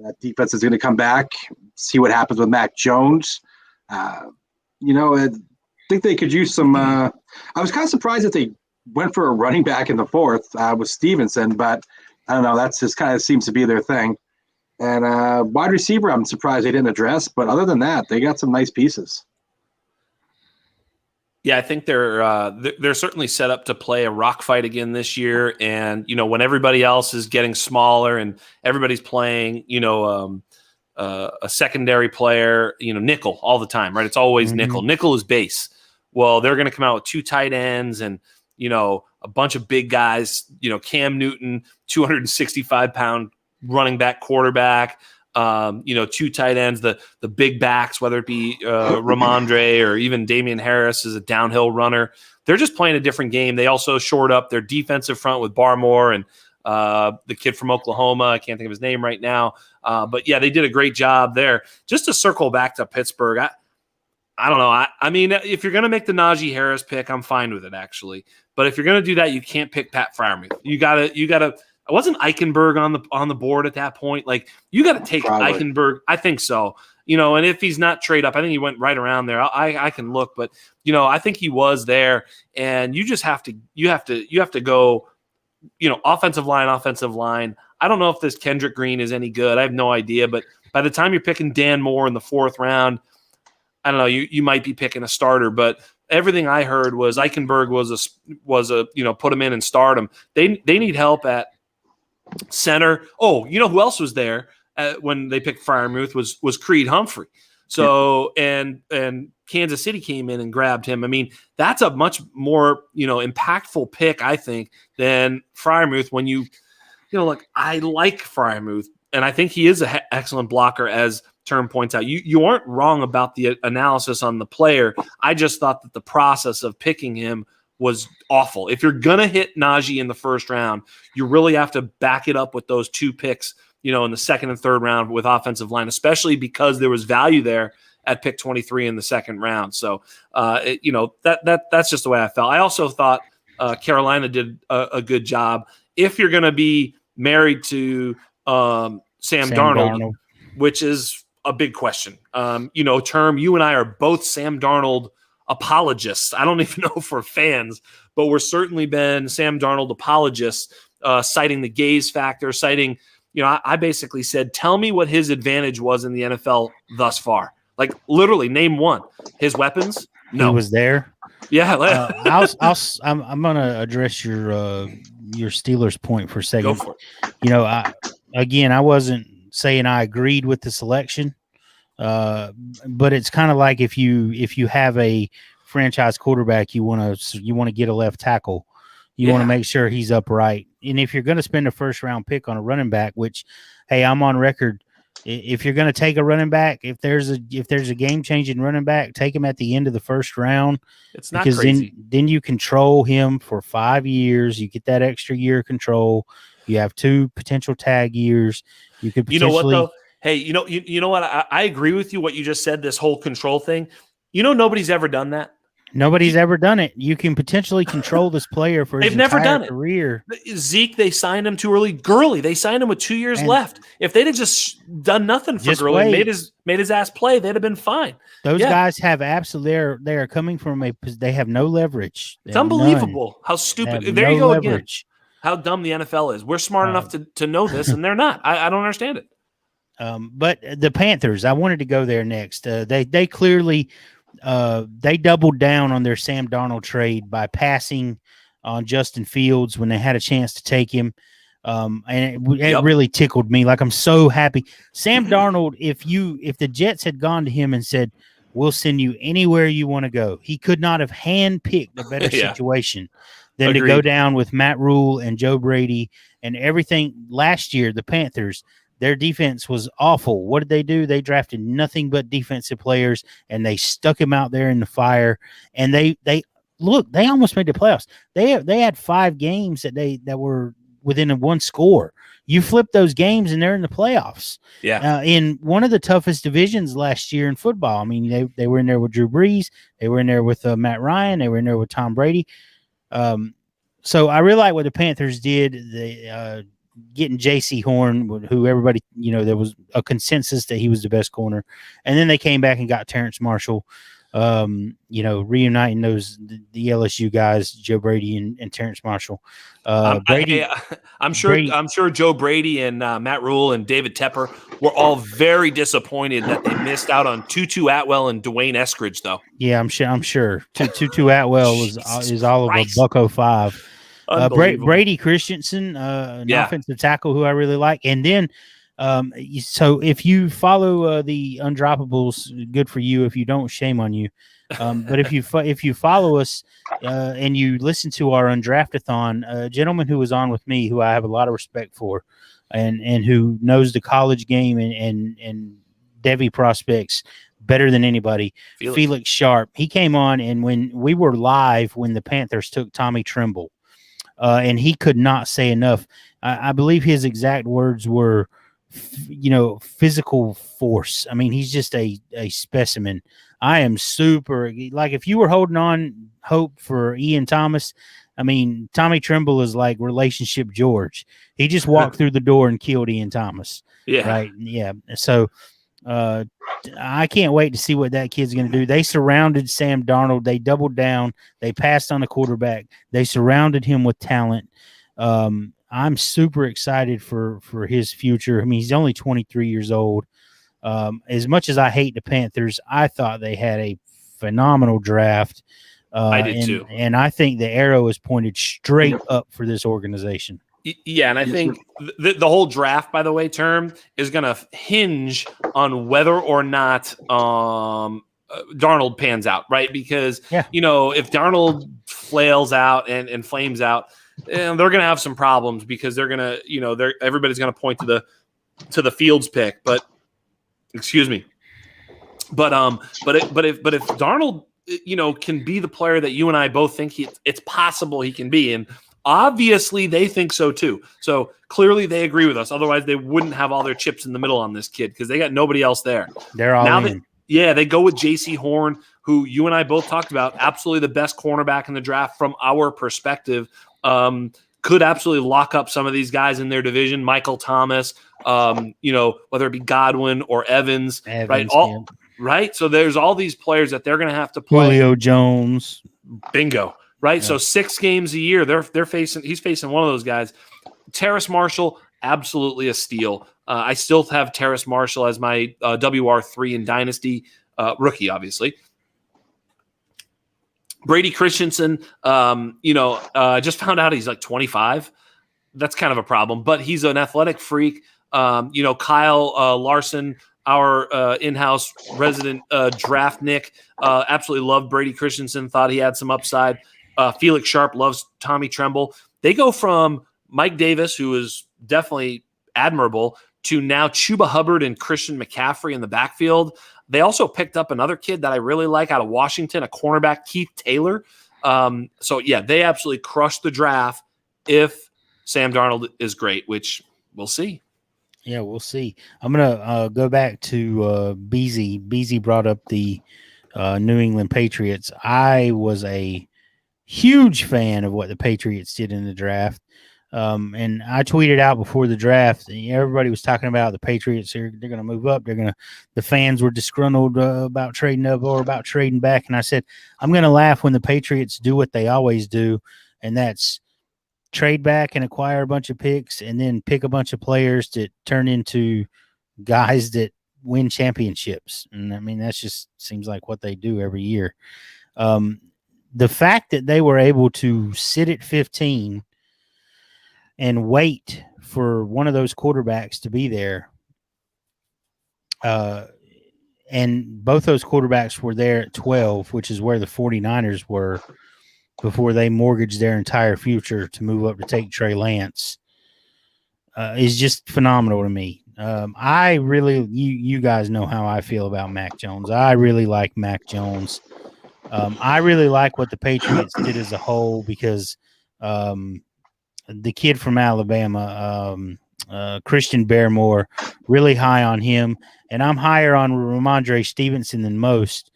That defense is going to come back, see what happens with Mac Jones. I think they could use some I was kind of surprised that they went for a running back in the 4th with Stevenson, but I don't know. That's just kind of seems to be their thing. And wide receiver, I'm surprised they didn't address. But other than that, they got some nice pieces. Yeah, I think they're certainly set up to play a rock fight again this year. And when everybody else is getting smaller and everybody's playing, a secondary player, nickel all the time, right? It's always nickel. Nickel is base. Well, they're going to come out with 2 tight ends and a bunch of big guys. Cam Newton, 265-pound running back, quarterback. 2 tight ends, the big backs, whether it be Ramondre or even Damian Harris is a downhill runner. They're just playing a different game. They also shored up their defensive front with Barmore and the kid from Oklahoma. I can't think of his name right now. But yeah, they did a great job there. Just to circle back to Pittsburgh, I don't know. I mean, if you're going to make the Najee Harris pick, I'm fine with it, actually. But if you're going to do that, you can't pick Pat Freiermuth. You gotta. Wasn't Eichenberg on the board at that point? Like, you got to take Probably. Eichenberg. I think so. And if he's not trade up, I think he went right around there. I can look, but I think he was there. And you just have to go. Offensive line. I don't know if this Kendrick Green is any good. I have no idea. But by the time you're picking Dan Moore in the 4th round, I don't know. You might be picking a starter, but everything I heard was Eichenberg was a put him in and start him. They need help at center. Oh, who else was there when they picked Freiermuth was Creed Humphrey. So and Kansas City came in and grabbed him. I mean, that's a much more impactful pick, I think, than Freiermuth. When look, I like Freiermuth, and I think he is an excellent blocker as Term points out. You aren't wrong about the analysis on the player. I just thought that the process of picking him was awful. If you're going to hit Najee in the first round, you really have to back it up with those 2 picks, in the second and third round with offensive line, especially because there was value there at pick 23 in the second round. So, that's just the way I felt. I also thought Carolina did a good job. If you're going to be married to Sam Darnold, which is a big question. Term, you and I are both Sam Darnold apologists. I don't even know if we're fans, but we're certainly been Sam Darnold apologists, citing the gaze factor, citing, I basically said, tell me what his advantage was in the NFL thus far. Like literally name one. His weapons? No. He was there. Yeah. I'm going to address your Steelers point for a second. Go for it. I wasn't saying I agreed with the selection, but it's kind of like if you have a franchise quarterback, you want to get a left tackle, you want to make sure he's upright, and if you're going to spend a first round pick on a running back, which, hey, I'm on record. If you're going to take a running back, if there's a game changing running back, take him at the end of the first round. It's not crazy. Then you control him for 5 years. You get that extra year of control. You have 2 potential tag years. You could potentially. You know what though? Hey, you know what? I agree with you. What you just said, this whole control thing. Nobody's ever done that. Nobody's ever done it. You can potentially control this player for his entire career. Zeke, they signed him too early. Gurley, they signed him with 2 years left. If they'd have just done nothing for Gurley, made his ass play, they'd have been fine. Those guys have absolutely. They are coming from they have no leverage. It's unbelievable how stupid. There you go again. How dumb the NFL is. We're smart enough to know this, and they're not. I don't understand it. But the Panthers, I wanted to go there next. They clearly they doubled down on their Sam Darnold trade by passing on Justin Fields when they had a chance to take him. And it really tickled me. Like, I'm so happy. Sam Darnold, if the Jets had gone to him and said, we'll send you anywhere you want to go, he could not have handpicked a better situation than to go down with Matt Rule and Joe Brady and everything. Last year, the Panthers, their defense was awful. What did they do? They drafted nothing but defensive players, and they stuck him out there in the fire. And they almost made the playoffs. They had 5 games that were within one score. You flip those games, and they're in the playoffs. Yeah. In one of the toughest divisions last year in football. I mean, they were in there with Drew Brees. They were in there with Matt Ryan. They were in there with Tom Brady. So I really like what the Panthers did. They getting J.C. Horn, who everybody, there was a consensus that he was the best corner. And then they came back and got Terrence Marshall, reuniting the LSU guys, Joe Brady and Terrence Marshall. I'm sure Joe Brady and Matt Rule and David Tepper were all very disappointed that they missed out on Tutu Atwell and Dwayne Eskridge, though. Yeah, I'm sure. Tutu Atwell is all of a $105. Brady Christensen, an offensive tackle who I really like. And then, so if you follow the Undroppables, good for you. If you don't, shame on you. But if you follow us and you listen to our Undraftathon, a gentleman who was on with me, who I have a lot of respect for, and who knows the college game and Devy prospects better than anybody, Felix Sharp. He came on, and when we were live, when the Panthers took Tommy Tremble. And he could not say enough. I believe his exact words were, physical force. I mean, he's just a specimen. I am super, like, if you were holding on hope for Ian Thomas, I mean, Tommy Tremble is like relationship George. He just walked through the door and killed Ian Thomas. Yeah. Right. Yeah. So I can't wait to see what that kid's going to do. They surrounded Sam Darnold. They doubled down. They passed on the quarterback. They surrounded him with talent. I'm super excited for his future. I mean, he's only 23 years old. As much as I hate the Panthers, I thought they had a phenomenal draft. I did too. And I think the arrow is pointed straight up for this organization. Yeah, and I think the whole draft, by the way, term is going to hinge on whether or not Darnold pans out, right? Because, if Darnold flails out and flames out, they're going to have some problems because they're going to, everybody's going to point to the Fields pick. But Excuse me. But if Darnold, can be the player that you and I both think it's possible he can be, and obviously they think so too. So clearly they agree with us. Otherwise they wouldn't have all their chips in the middle on this kid because they got nobody else there. They're all in. They go with J.C. Horn, who you and I both talked about, absolutely the best cornerback in the draft from our perspective. Could absolutely lock up some of these guys in their division. Michael Thomas, whether it be Godwin or Evans right? Right. So there's all these players that they're going to have to play. Julio Jones. Bingo. Right. Yeah. So 6 games a year, he's facing one of those guys. Terrace Marshall, absolutely a steal. I still have Terrace Marshall as my WR3 in Dynasty rookie, obviously. Brady Christensen, just found out he's like 25. That's kind of a problem, but he's an athletic freak. Kyle Larson, our in-house resident draft Nick, absolutely loved Brady Christensen, thought he had some upside. Felix Sharp loves Tommy Tremble. They go from Mike Davis, who is definitely admirable, to now Chuba Hubbard and Christian McCaffrey in the backfield. They also picked up another kid that I really like out of Washington, a cornerback, Keith Taylor. They absolutely crushed the draft if Sam Darnold is great, which we'll see. Yeah, we'll see. I'm going to go back to Beasy. Beasy brought up the New England Patriots. I was a huge fan of what the Patriots did in the draft. And I tweeted out before the draft, everybody was talking about the Patriots. They're going to move up. The fans were disgruntled about trading up or about trading back. And I said, I'm going to laugh when the Patriots do what they always do. And that's trade back and acquire a bunch of picks and then pick a bunch of players to turn into guys that win championships. And I mean, that's just seems like what they do every year. The fact that they were able to sit at 15 and wait for one of those quarterbacks to be there. And both those quarterbacks were there at 12, which is where the 49ers were before they mortgaged their entire future to move up to take Trey Lance, is just phenomenal to me. You guys know how I feel about Mac Jones. I really like Mac Jones. I really like what the Patriots did as a whole because the kid from Alabama, Christian Barmore, really high on him. And I'm higher on Ramondre Stevenson than most.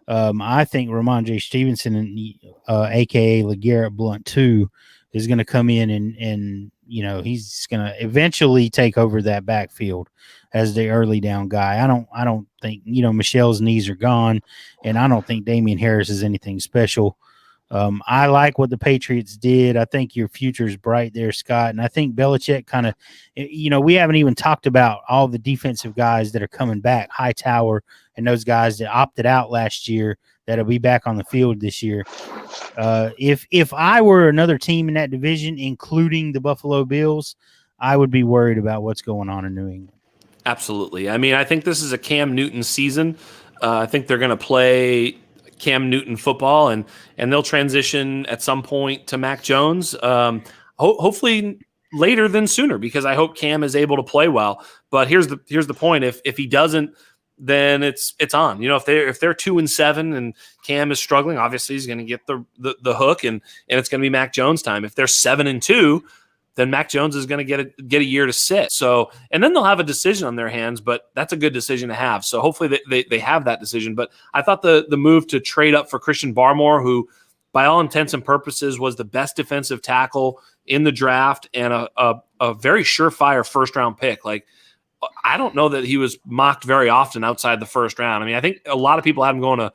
I think Ramondre Stevenson, a.k.a. LeGarrette Blount, too, is going to come in and he's going to eventually take over that backfield as the early down guy. I don't think, Michelle's knees are gone, and I don't think Damian Harris is anything special. I like what the Patriots did. I think your future is bright there, Scott. And I think Belichick kind of, we haven't even talked about all the defensive guys that are coming back, Hightower and those guys that opted out last year that'll be back on the field this year. If I were another team in that division, including the Buffalo Bills, I would be worried about what's going on in New England. Absolutely. I mean, I think this is a Cam Newton season. I think they're going to play Cam Newton football, and they'll transition at some point to Mac Jones. Hopefully later than sooner, because I hope Cam is able to play well. But here's the point: if he doesn't, then it's on. If they're 2-7 and Cam is struggling, obviously he's going to get the hook, and it's going to be Mac Jones time. If they're 7-2, then Mac Jones is going to get a year to sit. So, and then they'll have a decision on their hands, but that's a good decision to have. So hopefully they have that decision. But I thought the move to trade up for Christian Barmore, who by all intents and purposes was the best defensive tackle in the draft and a very surefire first round pick. Like, I don't know that he was mocked very often outside the first round. I mean, I think a lot of people had him going to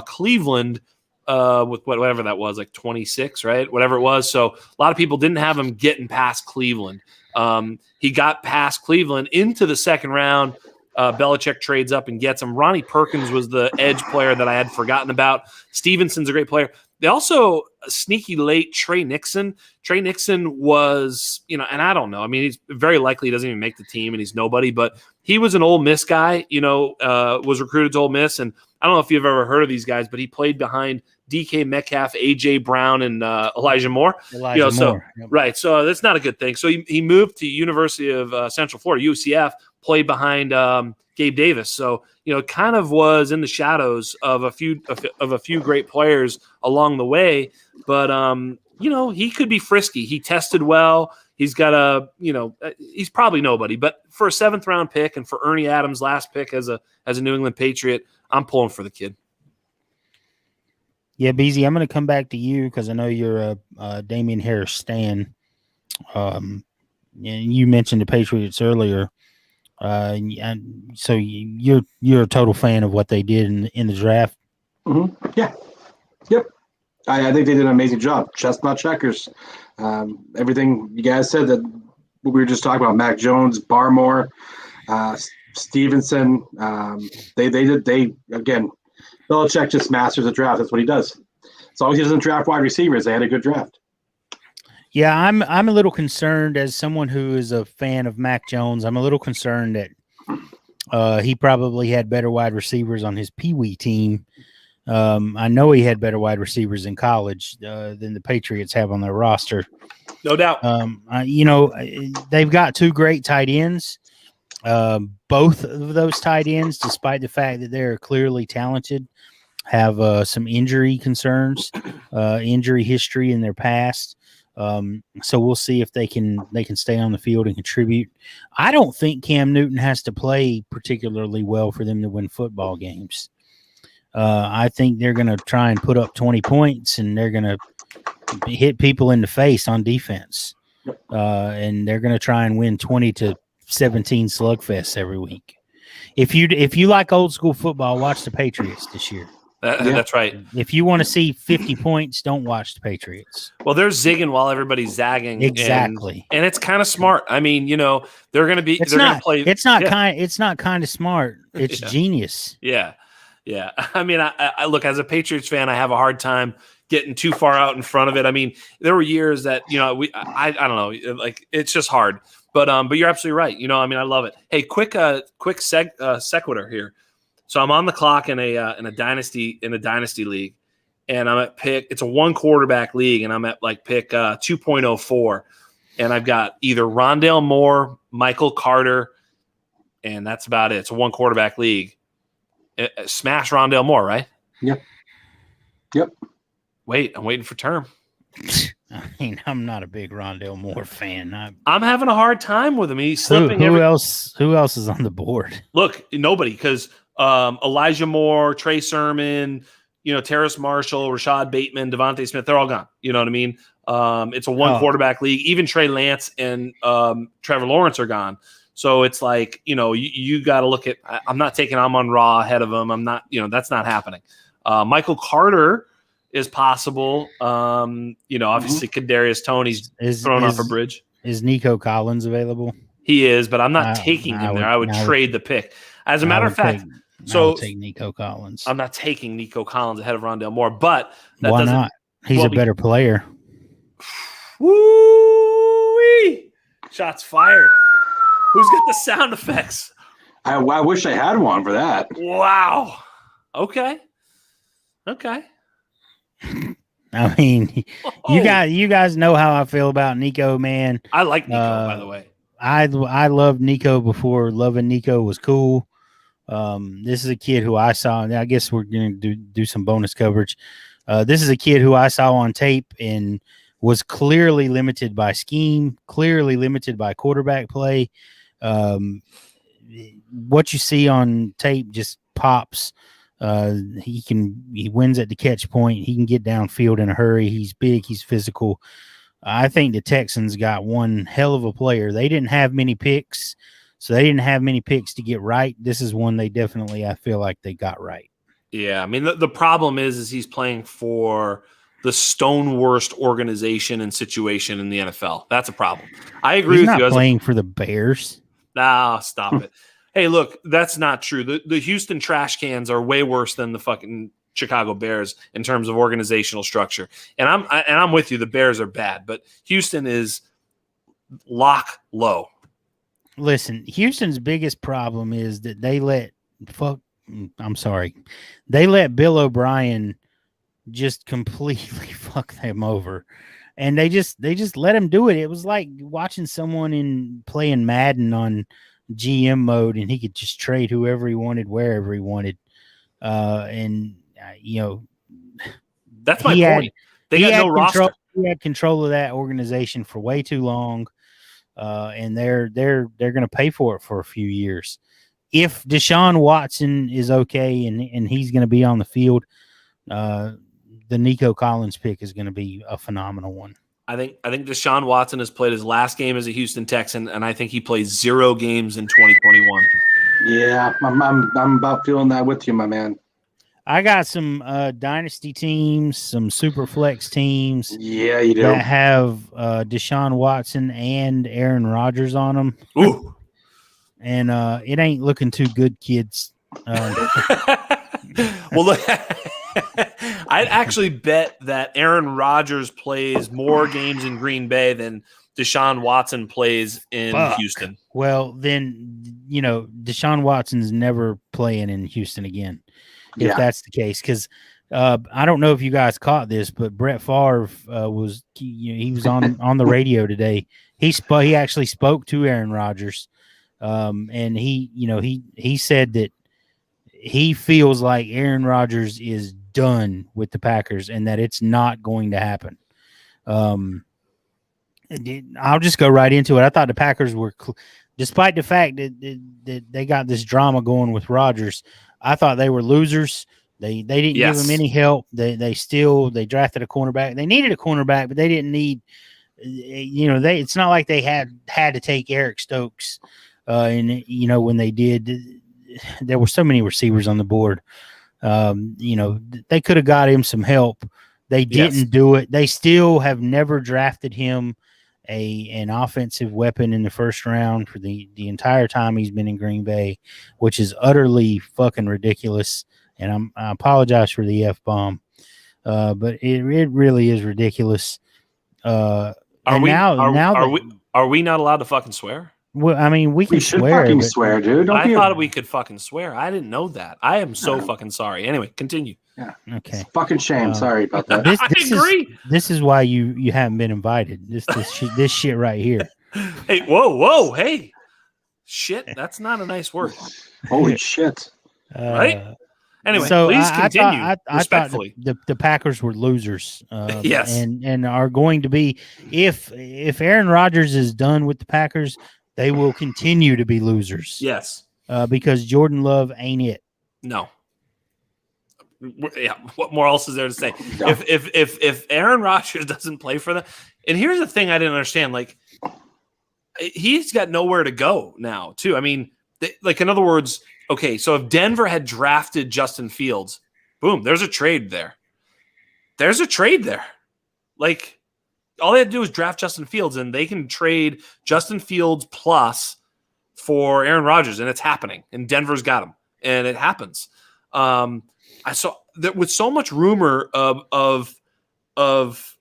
Cleveland with whatever that was, like 26, right? Whatever it was. So a lot of people didn't have him getting past Cleveland. He got past Cleveland into the second round. Belichick trades up and gets him. Ronnie Perkins was the edge player that I had forgotten about. Stevenson's a great player. They also sneaky late Trey Nixon. Trey Nixon was, and I don't know. I mean, he's very likely he doesn't even make the team and he's nobody, but he was an Ole Miss guy, was recruited to Ole Miss. And I don't know if you've ever heard of these guys, but he played behind DK Metcalf, AJ Brown, and Elijah Moore. Moore. Yep. Right. So that's not a good thing. So he moved to University of Central Florida, UCF, played behind Gabe Davis. So, kind of was in the shadows of a few great players along the way. But, he could be frisky. He tested well. He's got he's probably nobody. But for a 7th round pick and for Ernie Adams' last pick as a New England Patriot, I'm pulling for the kid. Yeah, BZ, I'm going to come back to you because I know you're a Damian Harris stan. And you mentioned the Patriots earlier. And so you're a total fan of what they did in the draft. Mm-hmm. Yeah. Yep. I think they did an amazing job. Chestnut checkers. Everything you guys said, that what we were just talking about, Mac Jones, Barmore, Stevenson. They again, Belichick just masters the draft. That's what he does. As long as he doesn't draft wide receivers, they had a good draft. Yeah, I'm a little concerned as someone who is a fan of Mac Jones. I'm a little concerned that he probably had better wide receivers on his Pee-wee team. I know he had better wide receivers in college than the Patriots have on their roster. No doubt. They've got 2 great tight ends. Both of those tight ends, despite the fact that they're clearly talented, have some injury concerns, injury history in their past. So we'll see if they can stay on the field and contribute. I don't think Cam Newton has to play particularly well for them to win football games. I think they're going to try and put up 20 points, and they're going to hit people in the face on defense. And they're going to try and win 20-17 slugfests every week. If you like old school football, watch the Patriots this year. That's right. If you want to see 50 points, don't watch the Patriots. Well, they're zigging while everybody's zagging. Exactly. And it's kind of smart. I mean, they're going to be. They're going to play. It's not kind of smart. It's genius. Yeah. Yeah. I mean, I look, as a Patriots fan, I have a hard time getting too far out in front of it. I mean, there were years that, I don't know, like, it's just hard. But you're absolutely right. I mean, I love it. Hey, quick sequitur here. So I'm on the clock in a dynasty league, and I'm at pick. It's a 1 quarterback league, and I'm at like pick 2.04, and I've got either Rondale Moore, Michael Carter, and that's about it. It's a 1 quarterback league. Smash Rondale Moore, right? Yep. Wait, I'm waiting for term. I mean, I'm not a big Rondale Moore fan. I'm having a hard time with him. He's slipping. Who else is on the board? Look, nobody, because Elijah Moore, Trey Sermon, Terrace Marshall, Rashad Bateman, Devontae Smith, they're all gone. You know what I mean? It's a 1 quarterback league. Even Trey Lance and Trevor Lawrence are gone. So it's like, you got to look at. I'm not taking Amon-Ra ahead of him. I'm not. That's not happening. Michael Carter is possible. Obviously Kadarius Toney's thrown off a bridge. Is Nico Collins available? He is, but I'm not taking him there. I would trade the pick. As a matter of fact, I would take Nico Collins. I'm not taking Nico Collins ahead of Rondale Moore, but why not? He's a better player. Woo-wee! Shots fired. Who's got the sound effects? I wish I had one for that. Wow. Okay. I mean, you guys know how I feel about Nico, man. I like Nico, by the way. I loved Nico before loving Nico was cool. This is a kid who I saw, and I guess we're going to do some bonus coverage. This is a kid who I saw on tape and was clearly limited by scheme, clearly limited by quarterback play. What you see on tape just pops. He wins at the catch point. He can get downfield in a hurry. He's big. He's physical. I think the Texans got one hell of a player. They didn't have many picks, so they didn't have many picks to get right. This is one they definitely, I feel like they got right. Yeah, I mean, the problem is he's playing for the stone worst organization and situation in the NFL. That's a problem. I agree with you. He's not playing for the Bears. Nah, stop it. Hey, look, that's not true. The Houston trash cans are way worse than the fucking Chicago Bears in terms of organizational structure. And I'm with you. The Bears are bad, but Houston is lock low. Listen, Houston's biggest problem is that they let Bill O'Brien just completely fuck them over. And they just let him do it. It was like watching someone in playing Madden on GM mode, and he could just trade whoever he wanted, wherever he wanted. That's my he had point. They got no roster. He had control of that organization for way too long, and they're going to pay for it for a few years. If Deshaun Watson is okay and he's going to be on the field, the Nico Collins pick is going to be a phenomenal one. I think Deshaun Watson has played his last game as a Houston Texan, and I think he plays 0 games in 2021. Yeah, I'm about feeling that with you, my man. I got some dynasty teams, some super flex teams. Yeah, you do. That have Deshaun Watson and Aaron Rodgers on them. Ooh. And it ain't looking too good, kids. Well, look, I'd actually bet that Aaron Rodgers plays more games in Green Bay than Deshaun Watson plays in Houston. Well, then, Deshaun Watson's never playing in Houston again, if that's the case. Because I don't know if you guys caught this, but Brett Favre was on the radio today. He actually spoke to Aaron Rodgers, and he said that he feels like Aaron Rodgers is done with the Packers and that it's not going to happen. I'll just go right into it. I thought the Packers were, despite the fact that they got this drama going with Rodgers, I thought they were losers. They didn't give him any help. They drafted a cornerback. They needed a cornerback, but they didn't need. It's not like they had to take Eric Stokes. And when they did, there were so many receivers on the board. They could have got him some help. They didn't do it. They still have never drafted him an offensive weapon in the first round for the entire time he's been in Green Bay, which is utterly fucking ridiculous. And I apologize for the F-bomb, but it really is ridiculous. Are we not allowed to fucking swear? Well, I mean, we should swear. Fucking swear, dude. I thought we could fucking swear. I didn't know that. I am so fucking sorry. Anyway, continue. Yeah. Okay. It's fucking shame. Sorry about that. I agree. This is why you haven't been invited. This shit right here. Hey, whoa, hey, shit. That's not a nice word. Holy shit. Right. Anyway, so please continue. I thought the Packers were losers. Yes, and are going to be if Aaron Rodgers is done with the Packers, they will continue to be losers. Yes, because Jordan Love ain't it. No. Yeah. What more else is there to say? No. If Aaron Rodgers doesn't play for them, and here's the thing I didn't understand. Like, he's got nowhere to go now, too. I mean, in other words. Okay, so if Denver had drafted Justin Fields, boom, there's a trade there. Like, all they had to do is draft Justin Fields, and they can trade Justin Fields plus for Aaron Rodgers, and it's happening. And Denver's got him, and it happens. I saw that with so much rumor of Rodgers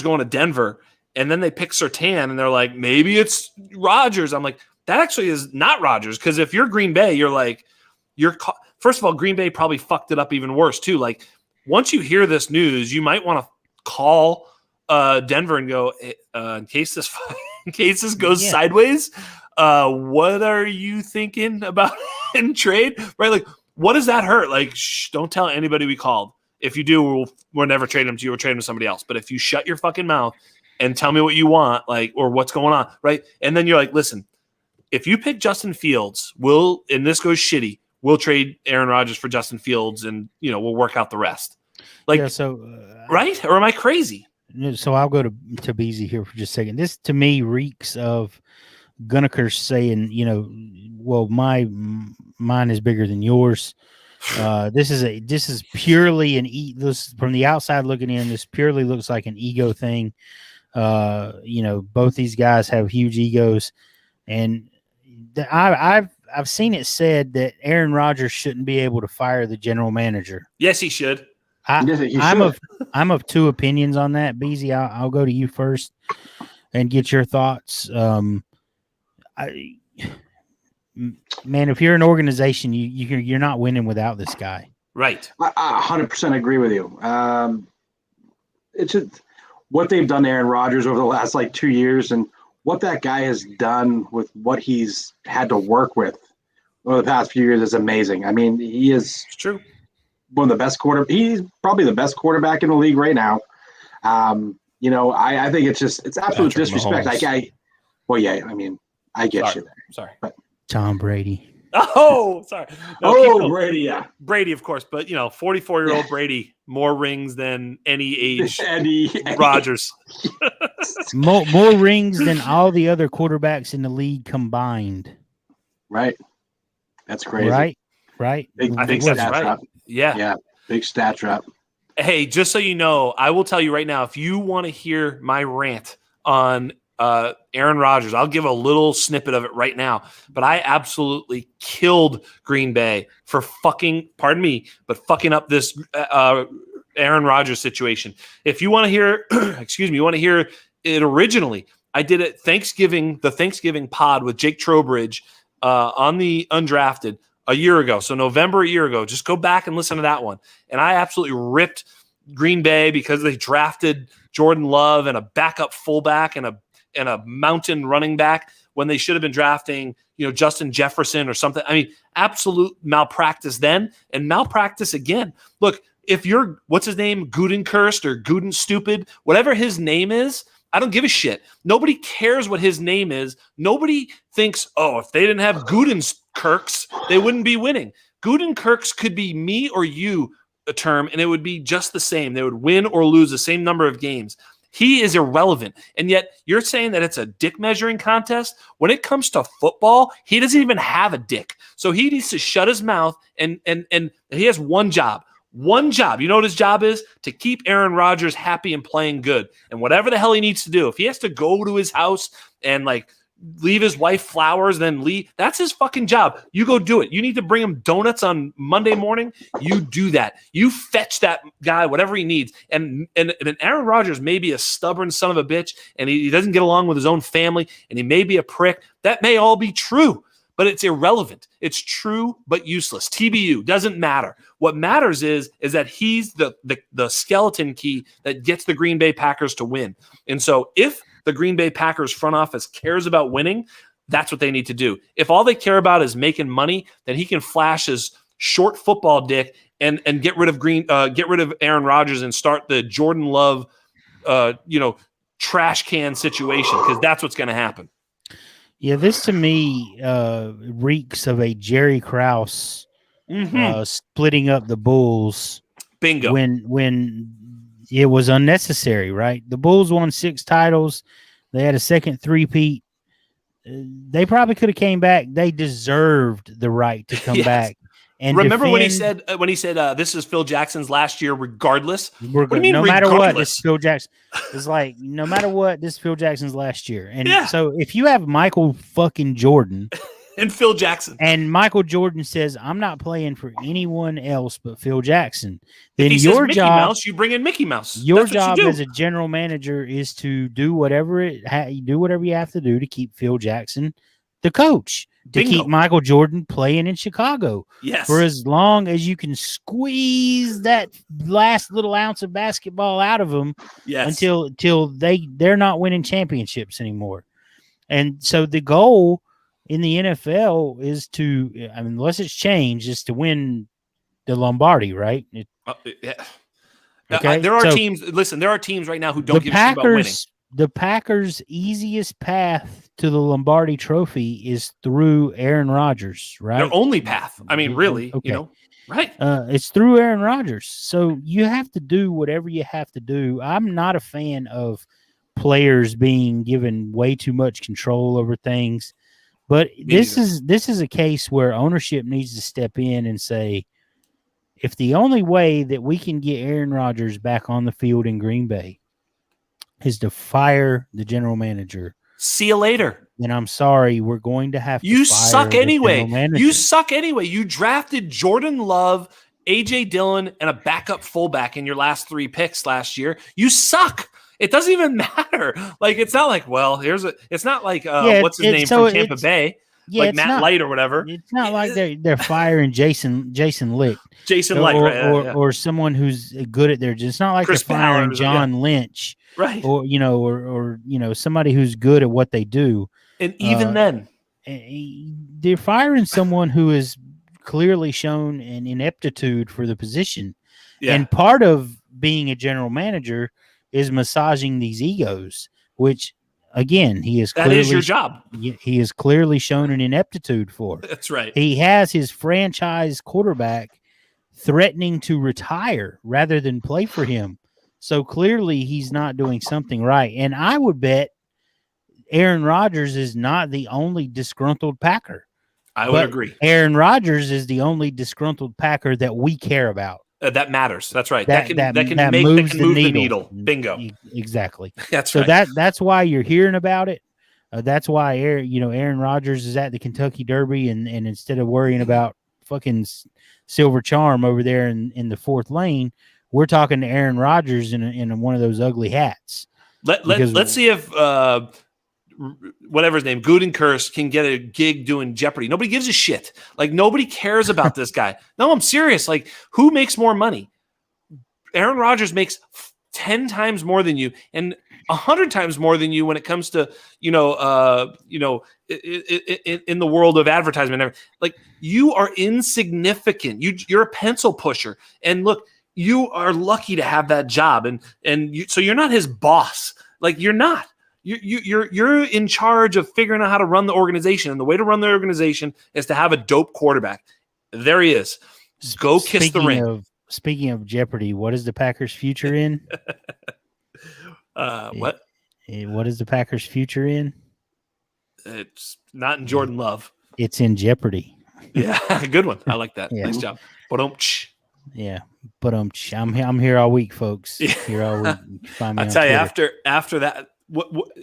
going to Denver, and then they pick Surtain, and they're like, maybe it's Rodgers. I'm like, that actually is not Rodgers, because if you're Green Bay, first of all, Green Bay probably fucked it up even worse too. Like, once you hear this news, you might want to call Denver and go, in case this goes sideways, what are you thinking about in trade? Right? Like, what does that hurt? Like, don't tell anybody we called. If you do, we'll never trade them to you. We'll trade them to somebody else. But if you shut your fucking mouth and tell me what you want, like, or what's going on, right? And then you're like, listen. If you pick Justin Fields, and this goes shitty, we'll trade Aaron Rodgers for Justin Fields, and we'll work out the rest. Like, right? Or am I crazy? So I'll go to Beezy here for just a second. This to me reeks of Gunnaker saying, well, mine is bigger than yours. This is purely this from the outside looking in. This purely looks like an ego thing. Both these guys have huge egos, and I've seen it said that Aaron Rodgers shouldn't be able to fire the general manager. Yes, he should. I'm of two opinions on that. Beezy, I'll go to you first and get your thoughts. Man, if you're an organization, you're not winning without this guy. Right. I 100% agree with you. It's just what they've done to Aaron Rodgers over the last 2 years, and what that guy has done with what he's had to work with over the past few years is amazing. I mean, he is It's true. one of the best He's probably the best quarterback in the league right now. I think it's absolute Patrick disrespect. Mahomes. I get you there. Sorry. Tom Brady. Oh, sorry. No, Brady, yeah. Brady, of course, but 44-year-old Brady, more rings than any age Eddie. Rodgers. More rings than all the other quarterbacks in the league combined. Right. That's crazy. Right. I think that's right. Drop. Yeah. Big stat drop. Hey, just so you know, I will tell you right now, if you want to hear my rant on Aaron Rodgers, I'll give a little snippet of it right now. But I absolutely killed Green Bay for fucking up this Aaron Rodgers situation. If you want to hear, you want to hear it originally, I did it the Thanksgiving pod with Jake Trowbridge on the Undrafted a year ago. So November a year ago. Just go back and listen to that one. And I absolutely ripped Green Bay because they drafted Jordan Love and a backup fullback and a mountain running back when they should have been drafting, Justin Jefferson or something. I mean, absolute malpractice then and malpractice again. Look, if you're, what's his name, Gudenkurst or Guden Stupid, whatever his name is, I don't give a shit. Nobody cares what his name is. Nobody thinks, if they didn't have Gudenskirks, they wouldn't be winning. Gudenkirks could be me or you a term, and it would be just the same. They would win or lose the same number of games. He is irrelevant. And yet you're saying that it's a dick measuring contest? When it comes to football, he doesn't even have a dick. So he needs to shut his mouth and he has one job. One job. You know what his job is? To keep Aaron Rodgers happy and playing good. And whatever the hell he needs to do, if he has to go to his house and leave his wife flowers, then leave, that's his fucking job. You go do it. You need to bring him donuts on Monday morning. You do that. You fetch that guy whatever he needs. And Aaron Rodgers may be a stubborn son of a bitch and he doesn't get along with his own family and he may be a prick. That may all be true. But it's irrelevant. It's true but useless. TBU doesn't matter. What matters is that he's the skeleton key that gets the Green Bay Packers to win. And so if the Green Bay Packers front office cares about winning, that's what they need to do. If all they care about is making money, then he can flash his short football dick and get rid of Aaron Rodgers and start the Jordan Love trash can situation, because that's what's going to happen. Yeah, this to me reeks of a Jerry Krause splitting up the Bulls. Bingo. When it was unnecessary, right? The Bulls won 6 titles. They had a second three-peat. They probably could have came back. They deserved the right to come back. And remember when he said this is Phil Jackson's last year, regardless. What do you mean, no matter what, this is Phil Jackson. It's like no matter what, this is Phil Jackson's last year. And so if you have Michael fucking Jordan and Phil Jackson, and Michael Jordan says, "I'm not playing for anyone else but Phil Jackson," then if he your says job, Mickey Mouse, you bring in Mickey Mouse. Your job as a general manager is to do whatever you have to do to keep Phil Jackson the coach. To keep Michael Jordan playing in Chicago for as long as you can squeeze that last little ounce of basketball out of them until they're not winning championships anymore. And so the goal in the NFL is to, unless it's changed, is to win the Lombardi, right? Okay. There are teams. Listen, there are teams right now who don't give a shit about winning. The Packers' easiest path to the Lombardi Trophy is through Aaron Rodgers, right? Their only path. I mean, really, right? It's through Aaron Rodgers. So you have to do whatever you have to do. I'm not a fan of players being given way too much control over things, but this is a case where ownership needs to step in and say, if the only way that we can get Aaron Rodgers back on the field in Green Bay is to fire the general manager. See you later. And I'm sorry, we're going to have to You fire suck the anyway. general manager. You suck anyway. You drafted Jordan Love, AJ Dillon, and a backup fullback in your last 3 picks last year. You suck. It doesn't even matter. It's not like, it's not like what's his name from Tampa Bay. Yeah, like it's Matt not. Light or whatever. It's not like they're firing Jason Licht, Jason or, Light, right? or someone who's good at their. It's not like Chris they're firing Ballard, John Lynch, right. or somebody who's good at what they do. And even then, they're firing someone who has clearly shown an ineptitude for the position. yeah. And part of being a general manager is massaging these egos, which again, that is your job. He has clearly shown an ineptitude for. That's right. He has his franchise quarterback threatening to retire rather than play for him. So clearly he's not doing something right. And I would bet Aaron Rodgers is not the only disgruntled Packer. I would agree. Aaron Rodgers is the only disgruntled Packer that we care about. That matters. That's right. That can move the needle. Bingo. Exactly. That's so right. that's why you're hearing about it. That's why Aaron Rodgers is at the Kentucky Derby, and instead of worrying about fucking Silver Charm over there in the fourth lane, we're talking to Aaron Rodgers in one of those ugly hats. Let's see if whatever his name, Gutenkirst, can get a gig doing Jeopardy. Nobody gives a shit. Like, nobody cares about this guy. No, I'm serious. Like, who makes more money? Aaron Rodgers makes 10 times more than you and 100 times more than you when it comes to, in the world of advertisement. Like, you are insignificant. You're a pencil pusher. And look, you are lucky to have that job. So you're not his boss. Like, you're not. You're in charge of figuring out how to run the organization, and the way to run the organization is to have a dope quarterback. There he is. Go kiss the ring. Speaking of Jeopardy, what is the Packers' future in? What? What is the Packers' future in? It's not in Jordan Love. It's in Jeopardy. Yeah, good one. I like that. Yeah. Nice job. But yeah, but I'm here all week, folks. Yeah. Here all week. Find me I on tell you, Twitter. after that.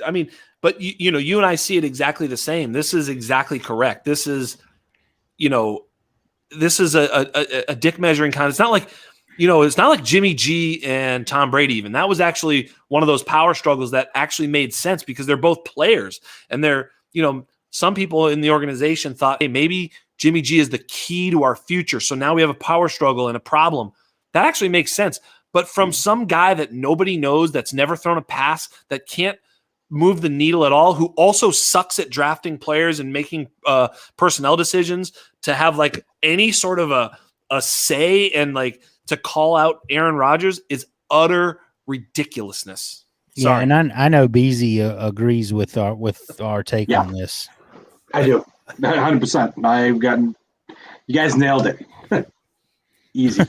I mean, but you and I see it exactly the same. This is exactly correct. This is a dick measuring kind. It's not like, it's not like Jimmy G and Tom Brady. Even that was actually one of those power struggles that actually made sense because they're both players, and they're, some people in the organization thought, hey, maybe Jimmy G is the key to our future. So now we have a power struggle and a problem. That actually makes sense. But from some guy that nobody knows, that's never thrown a pass, that can't move the needle at all, who also sucks at drafting players and making personnel decisions, to have like any sort of a say and like to call out Aaron Rodgers is utter ridiculousness. Sorry. Yeah, and I know Beasy agrees with our take on this. I do, 100%. I've gotten, you guys nailed it. Easy.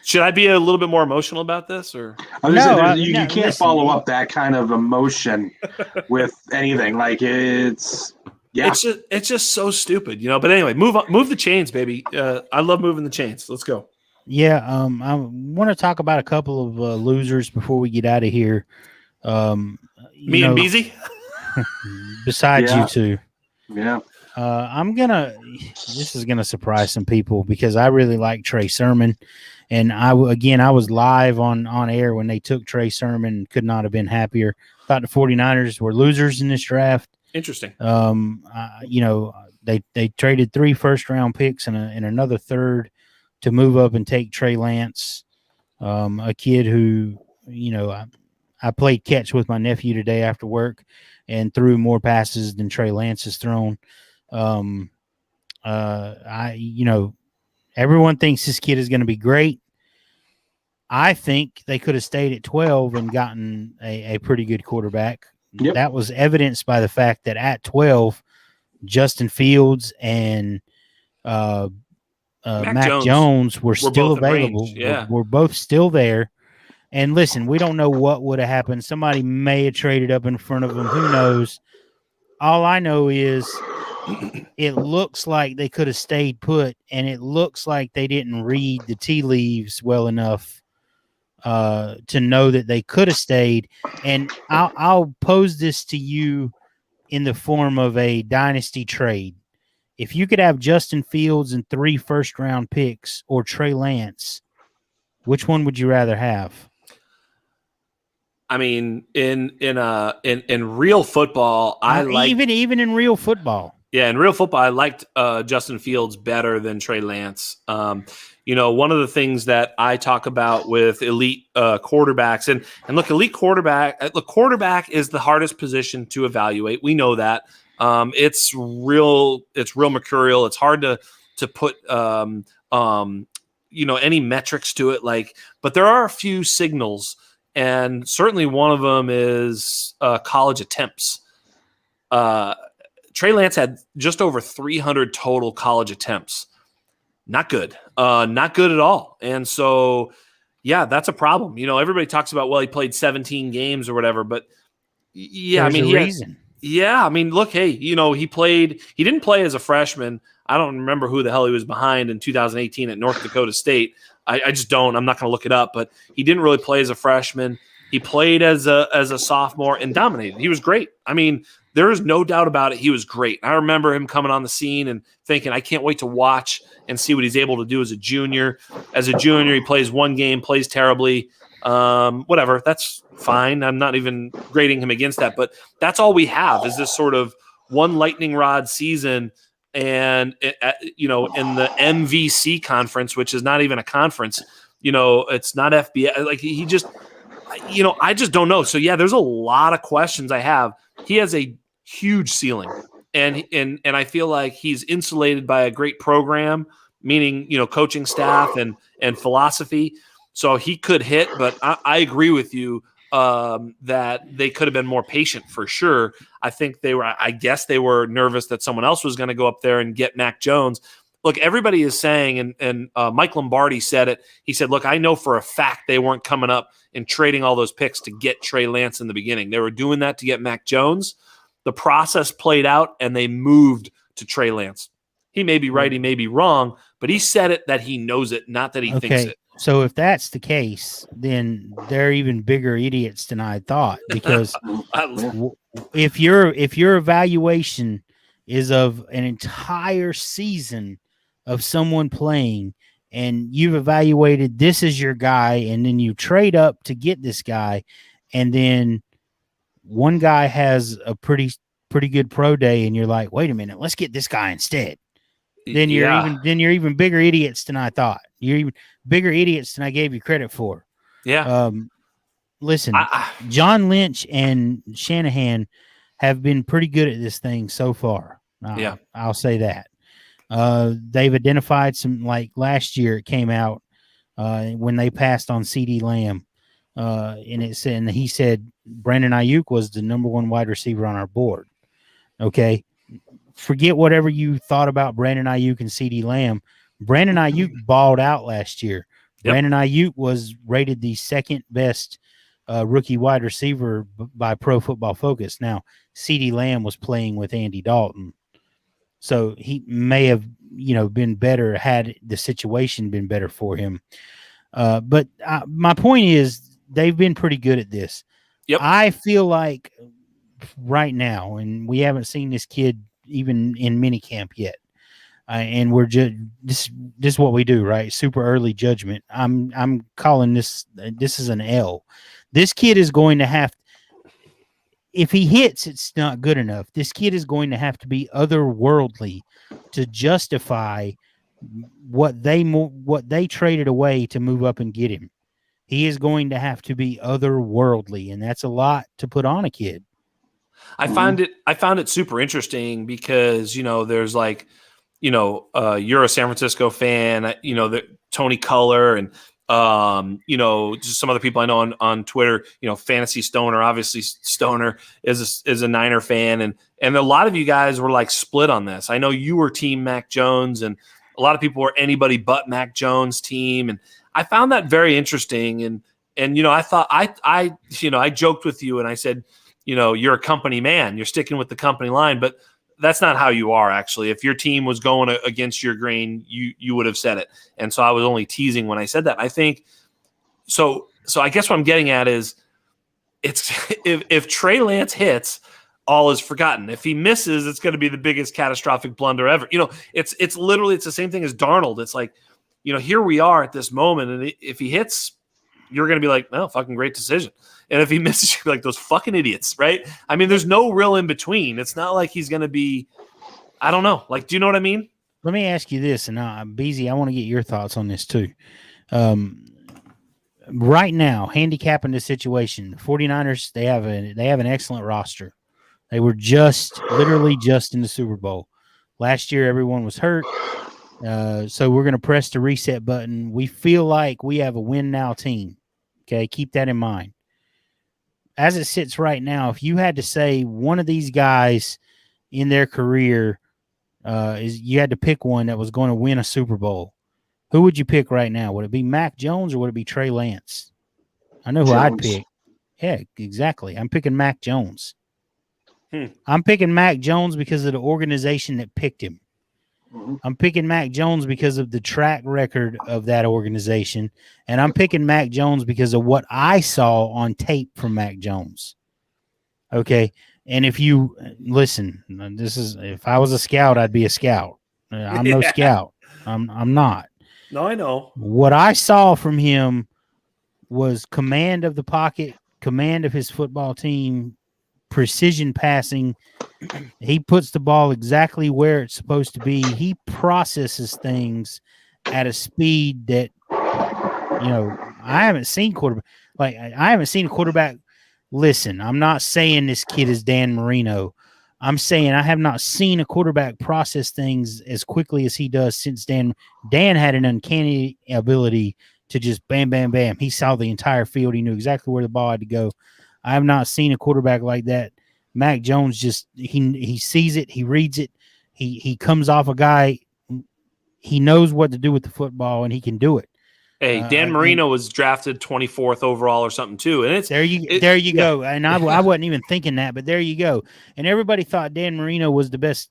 Should I be a little bit more emotional about this, or you can't follow up that kind of emotion with anything. Like it's just so stupid, But anyway, move the chains, baby. I love moving the chains. Let's go. Yeah, I want to talk about a couple of losers before we get out of here. Me and Beezy. Besides you two. Yeah. This is gonna surprise some people because I really like Trey Sermon, and I was live on air when they took Trey Sermon. Could not have been happier. Thought the 49ers were losers in this draft. Interesting. They traded 3 first-round picks and another third to move up and take Trey Lance, a kid who, I played catch with my nephew today after work and threw more passes than Trey Lance has thrown. Everyone thinks this kid is going to be great. I think they could have stayed at 12 and gotten a pretty good quarterback. Yep. That was evidenced by the fact that at 12, Justin Fields and Mac Jones were still available. We're both still there. And listen, we don't know what would have happened. Somebody may have traded up in front of them. Who knows? All I know is it looks like they could have stayed put, and it looks like they didn't read the tea leaves well enough to know that they could have stayed. And I'll pose this to you in the form of a dynasty trade. If you could have Justin Fields and 3 first-round picks or Trey Lance, which one would you rather have? I mean, in real football, I like even in real football. Yeah, in real football, I liked Justin Fields better than Trey Lance. One of the things that I talk about with elite quarterbacks, and look, quarterback is the hardest position to evaluate. We know that. It's real mercurial. It's hard to put any metrics to it. But there are a few signals, and certainly one of them is college attempts. Trey Lance had just over 300 total college attempts. Not good. Not good at all. And so, yeah, that's a problem. Everybody talks about, well, he played 17 games or whatever, but yeah, There's a reason. Look, hey, he didn't play as a freshman. I don't remember who the hell he was behind in 2018 at North Dakota State. I just don't. I'm not going to look it up, but he didn't really play as a freshman. He played as a sophomore and dominated. He was great. There is no doubt about it. He was great. I remember him coming on the scene and thinking, I can't wait to watch and see what he's able to do as a junior. As a junior, he plays one game, plays terribly. Whatever, that's fine. I'm not even grading him against that. But that's all we have is this sort of one lightning rod season. And, in the MVC conference, which is not even a conference, it's not FBS. He just, I just don't know. So, yeah, there's a lot of questions I have. He has a huge ceiling, and I feel like he's insulated by a great program, meaning coaching staff and philosophy. So he could hit, but I agree with you that they could have been more patient for sure. I think I guess they were nervous that someone else was going to go up there and get Mac Jones. Look, everybody is saying, and Mike Lombardi said it. He said, look, I know for a fact they weren't coming up and trading all those picks to get Trey Lance in the beginning. They were doing that to get Mac Jones. The process played out, and they moved to Trey Lance. He may be right, he may be wrong, but he said it that he knows it, not that he thinks it. So if that's the case, then they're even bigger idiots than I thought. Because if your evaluation is of an entire season of someone playing, and you've evaluated this is your guy, and then you trade up to get this guy, and then one guy has a pretty good pro day, and you're like, wait a minute, let's get this guy instead. Then you're even bigger idiots than I thought. You're even bigger idiots than I gave you credit for. Yeah. Listen, John Lynch and Shanahan have been pretty good at this thing so far. I'll say that. They've identified some, like last year it came out when they passed on CeeDee Lamb. And he said Brandon Ayuk was the number one wide receiver on our board. Okay. Forget whatever you thought about Brandon Ayuk and CeeDee Lamb. Brandon Ayuk balled out last year. Yep. Brandon Ayuk was rated the second best rookie wide receiver by Pro Football Focus. Now, CeeDee Lamb was playing with Andy Dalton. So he may have, been better had the situation been better for him. But my point is they've been pretty good at this. Yep. I feel like right now, and we haven't seen this kid even in minicamp yet. And we're just this is what we do, right? Super early judgment. I'm calling this is an L. This kid is going to have, if he hits, it's not good enough. This kid is going to have to be otherworldly to justify what they traded away to move up and get him. He is going to have to be otherworldly, and that's a lot to put on a kid. I found it super interesting because, there's you're a San Francisco fan, Tony Culler and, just some other people I know on Twitter, Fantasy Stoner, obviously Stoner is a Niner fan. And a lot of you guys were split on this. I know you were team Mac Jones and a lot of people were anybody but Mac Jones team. And I found that very interesting. And I thought I joked with you and I said, you're a company man, you're sticking with the company line, but that's not how you are, actually. If your team was going against your grain, you would have said it. And so I was only teasing when I said that. I think so I guess what I'm getting at is it's if Trey Lance hits, all is forgotten. If he misses, it's going to be the biggest catastrophic blunder ever. It's literally the same thing as Darnold. It's like, here we are at this moment, and if he hits, you're going to be like, no, fucking great decision. And if he misses, you're like, those fucking idiots, right? I mean, there's no real in between. It's not like he's going to be, I don't know. Like, do you know what I mean? Let me ask you this, and Beezy, I want to get your thoughts on this too. Right now, handicapping the situation, the 49ers, they have an excellent roster. They were literally just in the Super Bowl. Last year, everyone was hurt. So we're going to press the reset button. We feel like we have a win now team. Okay, keep that in mind. As it sits right now, if you had to say one of these guys in their career, you had to pick one that was going to win a Super Bowl, who would you pick right now? Would it be Mac Jones or would it be Trey Lance? I know who I'd pick. Yeah, exactly. I'm picking Mac Jones. I'm picking Mac Jones because of the organization that picked him. I'm picking Mac Jones because of the track record of that organization. And I'm picking Mac Jones because of what I saw on tape from Mac Jones. Okay. And if you listen, if I was a scout, I'd be a scout. I'm no scout. I'm not. No, I know. What I saw from him was command of the pocket, command of his football team, precision passing. He puts the ball exactly where it's supposed to be. He processes things at a speed that, I haven't seen quarterback. Like, I haven't seen a quarterback. Listen, I'm not saying this kid is Dan Marino. I'm saying I have not seen a quarterback process things as quickly as he does since Dan. Dan had an uncanny ability to just bam, bam, bam. He saw the entire field. He knew exactly where the ball had to go. I have not seen a quarterback like that. Mac Jones just he sees it, he reads it, he comes off a guy, he knows what to do with the football, and he can do it. Hey, Dan Marino was drafted 24th overall or something too, and it's there you go. And I wasn't even thinking that, but there you go. And everybody thought Dan Marino was the best.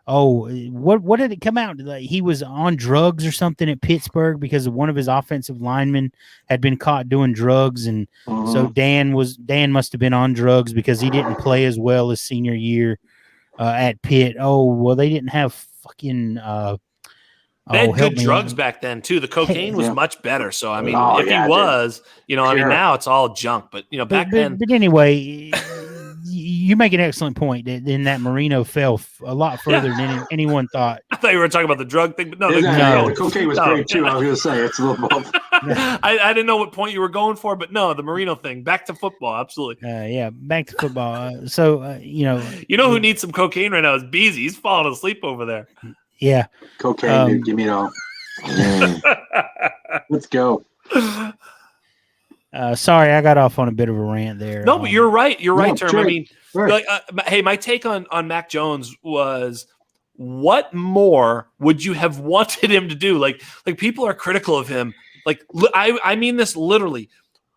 What did it come out? Like, he was on drugs or something at Pittsburgh because of one of his offensive linemen had been caught doing drugs, and so Dan must have been on drugs because he didn't play as well his senior year at Pitt. Oh well, they didn't have fucking. They had good drugs back then too. The cocaine was much better. So I mean, now it's all junk. But back then. But anyway, you make an excellent point. Then that Marino fell a lot further than anyone thought. I thought you were talking about the drug thing, but no, the cocaine was great too. I was going to say it's a little both. I didn't know what point you were going for, but no, the Marino thing. Back to football, absolutely. Back to football. Who needs some cocaine right now is Beezy. He's falling asleep over there. Yeah. Cocaine, dude, give me it all. Let's go. Sorry, I got off on a bit of a rant there. No, but you're right. You're right, Term. Sure. I mean, hey, my take on Mac Jones was, what more would you have wanted him to do? Like people are critical of him. Like, I mean this literally.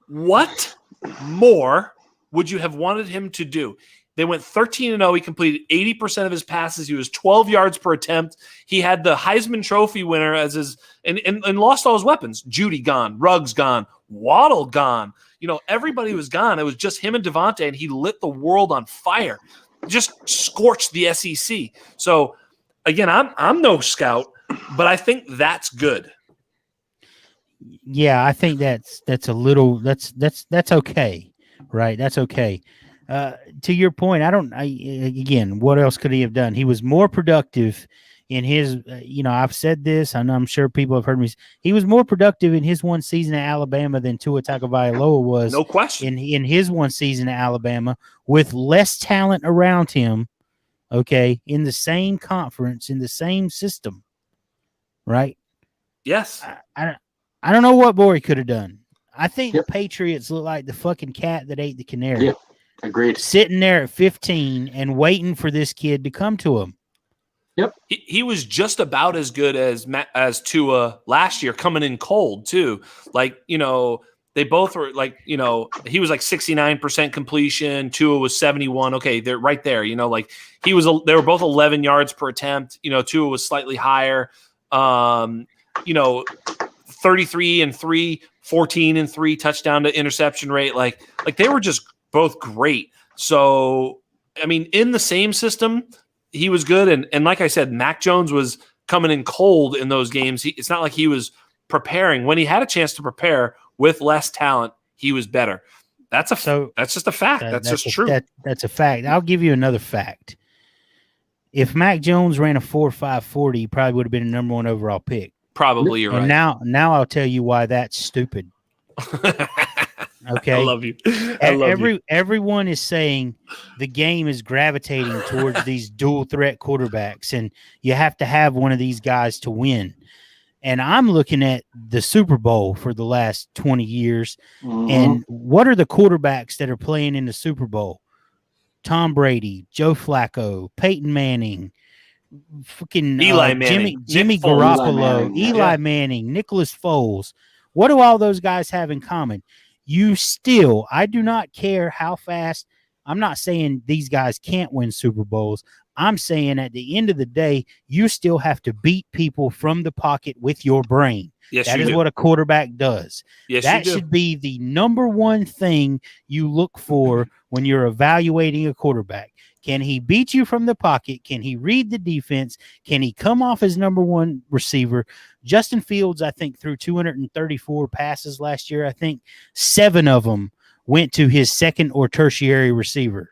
What more would you have wanted him to do? They went 13-0. He completed 80% of his passes. He was 12 yards per attempt. He had the Heisman Trophy winner as his and lost all his weapons. Judy gone, Ruggs gone, Waddle gone. Everybody was gone. It was just him and Devontae, and he lit the world on fire. Just scorched the SEC. So again, I'm no scout, but I think that's good. Yeah, I think that's okay, right? That's okay. To your point, again, what else could he have done? He was more productive in his, I've said this, and I'm sure people have heard me. He was more productive in his one season at Alabama than Tua Tagovailoa was. No question. In his one season at Alabama with less talent around him, okay, in the same conference, in the same system, right? Yes. I don't know what more he could have done. I think the Patriots look like the fucking cat that ate the canary. Yep. Agreed. Sitting there at 15 and waiting for this kid to come to him. Yep. He was just about as good as Tua last year, coming in cold too. Like, they both were like, he was like 69% completion. Tua was 71. Okay, they're right there. They were both 11 yards per attempt. Tua was slightly higher. 33-3, 14-3 touchdown to interception rate. Like they were just both great. So, I mean, in the same system, he was good. And like I said, Mac Jones was coming in cold in those games. It's not like he was preparing. When he had a chance to prepare with less talent, he was better. That's just a fact. That's just true. That's a fact. I'll give you another fact. if Mac Jones ran a 4.5 40, he probably would have been a number 1 overall pick. Probably you're And right. now I'll tell you why that's stupid. Okay. I love you. I love you. Everyone is saying the game is gravitating towards these dual threat quarterbacks, and you have to have one of these guys to win. And I'm looking at the Super Bowl for the last 20 years. And what are the quarterbacks that are playing in the Super Bowl? Tom Brady, Joe Flacco, Peyton Manning, fucking Eli Manning, Jimmy Nick Foles. Garoppolo, Eli Manning, Nicholas Foles. What do all those guys have in common? I do not care how fast. I'm not saying these guys can't win Super Bowls. I'm saying at the end of the day, you still have to beat people from the pocket with your brain. Yes, that is what a quarterback does. Yes, that you do. should be the number one thing you look for when you're evaluating a quarterback. Can he beat you from the pocket? Can he read the defense? Can he come off as number 1 receiver? Justin Fields, I think, threw 234 passes last year. I think 7 of them went to his second or tertiary receiver.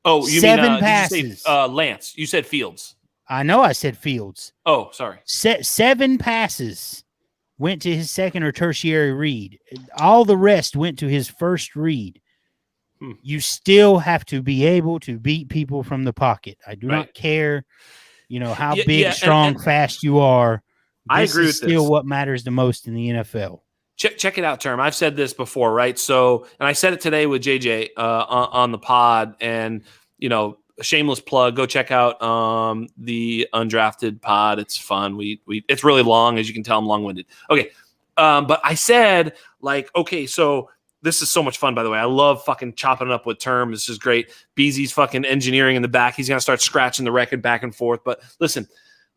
Oh, you 7 mean passes. Did you say, Lance? You said Fields. I know I said Fields. Oh, sorry. 7 passes went to his second or tertiary read. All the rest went to his first read. You still have to be able to beat people from the pocket. I do not care, how big, strong, fast you are. I agree with still this. what matters the most in the NFL. Check it out, Term. I've said this before, right? So, and I said it today with JJ on the pod, and shameless plug. Go check out the Undrafted pod. It's fun. It's really long, as you can tell. I'm long-winded. Okay, but I said okay, so. This is so much fun, by the way. I love fucking chopping it up with Term. This is great. Beezy's fucking engineering in the back. He's going to start scratching the record back and forth. But listen,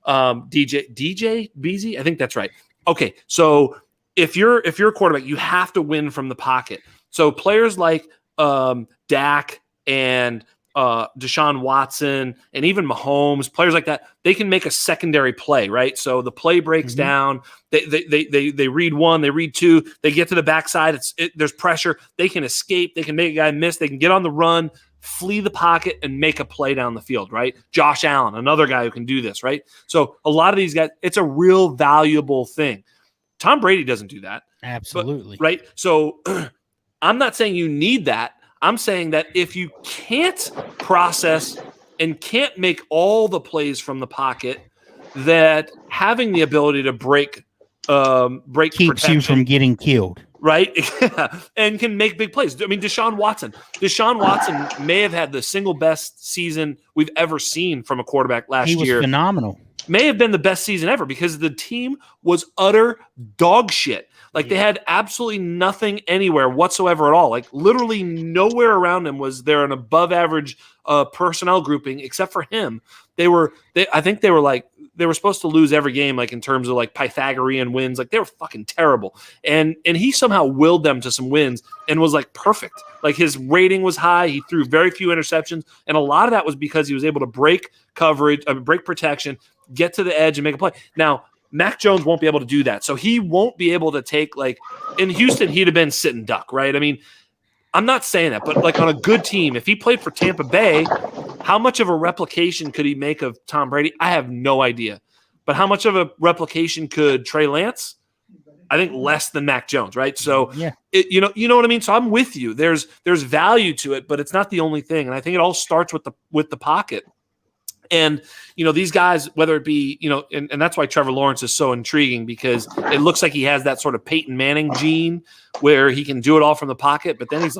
DJ Beezy, I think that's right. Okay, so if you're a quarterback, you have to win from the pocket. So players like Dak and Deshaun Watson and even Mahomes, players like that, they can make a secondary play, right? So the play breaks down. They read 1, they read 2, they get to the backside. There's pressure. They can escape. They can make a guy miss. They can get on the run, flee the pocket, and make a play down the field, right? Josh Allen, another guy who can do this, right? So a lot of these guys, it's a real valuable thing. Tom Brady doesn't do that. Absolutely. Right? So I'm not saying you need that. I'm saying that if you can't process and can't make all the plays from the pocket, that having the ability to break keeps you from getting killed, right? And can make big plays. I mean, Deshaun Watson may have had the single best season we've ever seen from a quarterback last year. He was phenomenal. May have been the best season ever because the team was utter dog shit. They had absolutely nothing anywhere whatsoever at all. Literally nowhere around him was there an above average personnel grouping except for him. I think they were supposed to lose every game, in terms of Pythagorean wins. They were fucking terrible. And he somehow willed them to some wins and was perfect. His rating was high. He threw very few interceptions. And a lot of that was because he was able to break coverage, break protection, get to the edge and make a play. Now, Mac Jones won't be able to do that. So he won't be able to take, in Houston, he'd have been sitting duck, right? I mean, I'm not saying that, but on a good team, if he played for Tampa Bay, how much of a replication could he make of Tom Brady? I have no idea. But how much of a replication could Trey Lance? I think less than Mac Jones, right? So, yeah. You know what I mean? So I'm with you. There's value to it, but it's not the only thing. And I think it all starts with the pocket. And, these guys, whether it be, and that's why Trevor Lawrence is so intriguing because it looks like he has that sort of Peyton Manning gene where he can do it all from the pocket, but then he's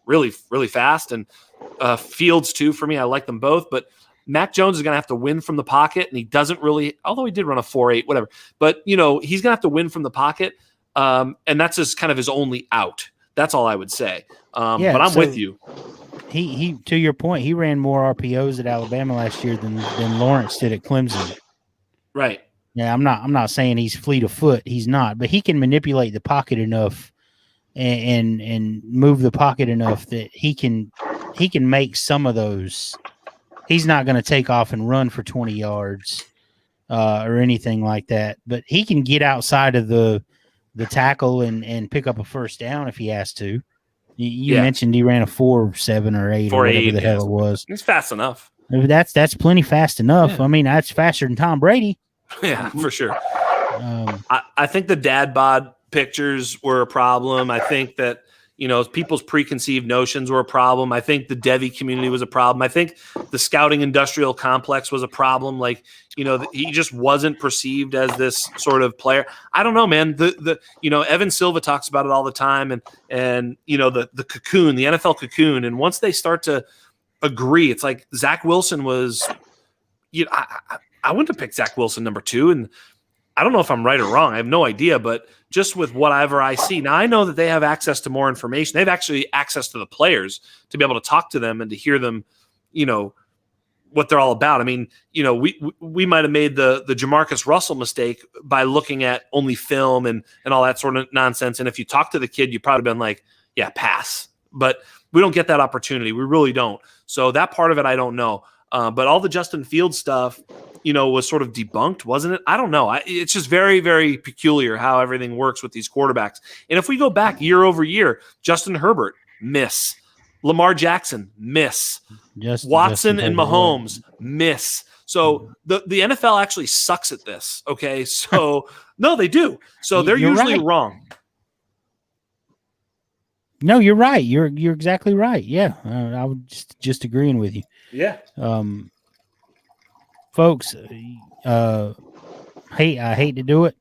really, really fast. And Fields too, for me, I like them both, but Mac Jones is going to have to win from the pocket, and he doesn't really, although he did run a 4.8, whatever, but he's going to have to win from the pocket. And that's just kind of his only out. That's all I would say. But I'm with you. He to your point, he ran more RPOs at Alabama last year than Lawrence did at Clemson. Right. Yeah, I'm not saying he's fleet of foot. He's not, but he can manipulate the pocket enough and move the pocket enough that he can make some of those. He's not going to take off and run for 20 yards or anything like that, but he can get outside of the tackle and pick up a first down if he has to. You mentioned he ran a 4.7 or 8 or whatever the hell it was. He's fast enough. That's plenty fast enough. Yeah. I mean, that's faster than Tom Brady. Yeah, for sure. I think the dad bod pictures were a problem. I think that, people's preconceived notions were a problem. I think the Devi community was a problem. I think the scouting industrial complex was a problem. Like, he just wasn't perceived as this sort of player. I don't know, man. Evan Silva talks about it all the time, and the cocoon, the NFL cocoon. And once they start to agree, it's like Zach Wilson was, I wouldn't have picked Zach Wilson number 2, and I don't know if I'm right or wrong. I have no idea, but just with whatever I see. Now, I know that they have access to more information. They have actually access to the players to be able to talk to them and to hear them, what they're all about. I mean, we might have made the Jamarcus Russell mistake by looking at only film and all that sort of nonsense. And if you talk to the kid, you'd probably been like, yeah, pass. But we don't get that opportunity. We really don't. So that part of it, I don't know. But all the Justin Fields stuff, was sort of debunked, wasn't it? I don't know. It's just very, very peculiar how everything works with these quarterbacks. And if we go back year over year, Justin Herbert, miss. Lamar Jackson, miss. Watson and Mahomes, miss. So the NFL actually sucks at this, okay? So, no, they do. So they're usually wrong. No, you're right. You're exactly right. Yeah, I was just agreeing with you. Yeah. Folks, I hate to do it.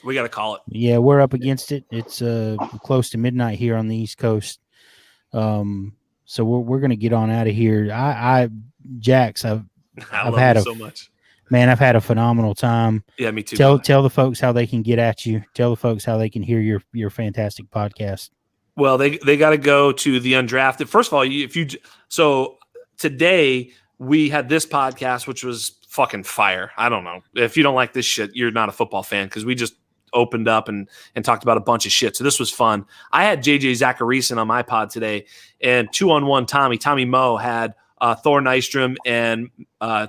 We got to call it. Yeah, we're up against it. It's close to midnight here on the East Coast. So we're gonna get on out of here. Jax, I've had so much. Man, I've had a phenomenal time. Yeah, me too. Tell the folks how they can get at you. Tell the folks how they can hear your fantastic podcast. Well, they got to go to the Undrafted. First of all, so today we had this podcast, which was fucking fire. I don't know. If you don't like this shit, you're not a football fan, because we just opened up and talked about a bunch of shit. So this was fun. I had JJ Zachariason on my pod today, and 2-on-1 Tommy Moe had Thor Nystrom and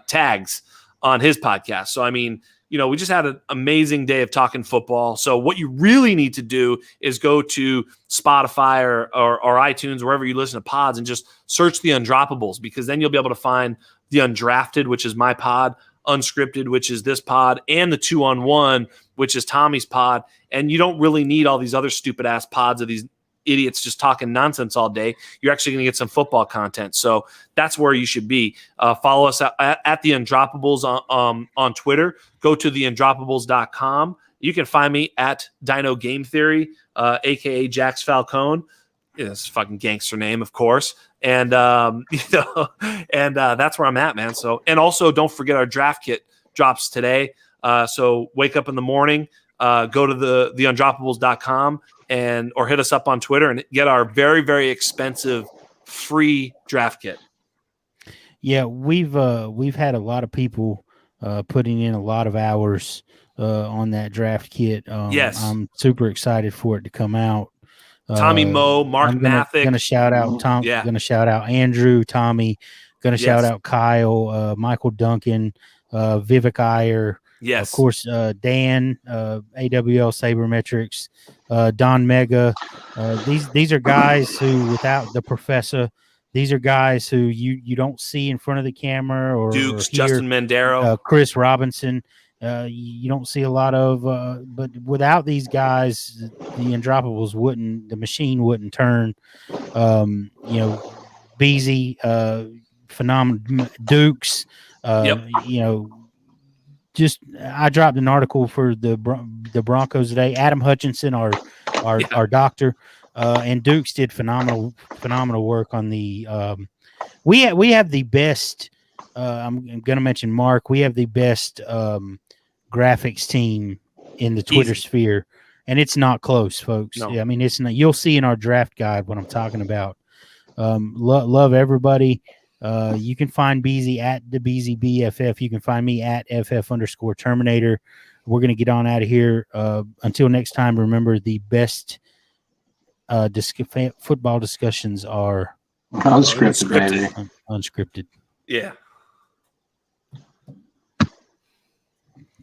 Tags on his podcast. So, I mean, we just had an amazing day of talking football. So what you really need to do is go to Spotify or iTunes, wherever you listen to pods, and just search the Undroppables, because then you'll be able to find the Undrafted, which is my pod, Unscripted, which is this pod, and the 2-on-1, which is Tommy's pod. And you don't really need all these other stupid ass pods of these idiots just talking nonsense all day. You're actually going to get some football content. So that's where you should be. Follow us at the Undroppables on Twitter. Go to theundroppables.com. You can find me at Dino Game Theory, aka Jax Falcone. It's a fucking gangster name, of course. And that's where I'm at, man. So, and also don't forget our draft kit drops today. So wake up in the morning, go to the undroppables.com or hit us up on Twitter and get our very, very expensive free draft kit. Yeah, we've had a lot of people putting in a lot of hours on that draft kit. Yes, I'm super excited for it to come out. Tommy Moe, Mark Mathick. Gonna shout out Tom. Yeah. Gonna shout out Andrew, Tommy. Gonna shout out Kyle, Michael Duncan, Vivek Iyer. Yes, of course, Dan, AWL Sabermetrics, Don Mega. These are guys who, without the professor, these are guys who you don't see in front of the camera or Dukes, or hear. Justin Mandero, Chris Robinson. You don't see a lot of, but without these guys, the Undroppables the machine wouldn't turn. Beasy, phenomenal, Dukes. Just I dropped an article for the Broncos today. Adam Hutchinson, our doctor, and Dukes did phenomenal work on the. We have the best. I'm going to mention Mark. We have the best graphics team in the Twitter sphere, and it's not close, folks. No. I mean, it's not. You'll see in our draft guide what I'm talking about. Love everybody. You can find Beezy at the Beezy BFF. You can find me at FF_Terminator. We're going to get on out of here. Until next time, remember the best football discussions are unscripted, baby. Unscripted. Yeah.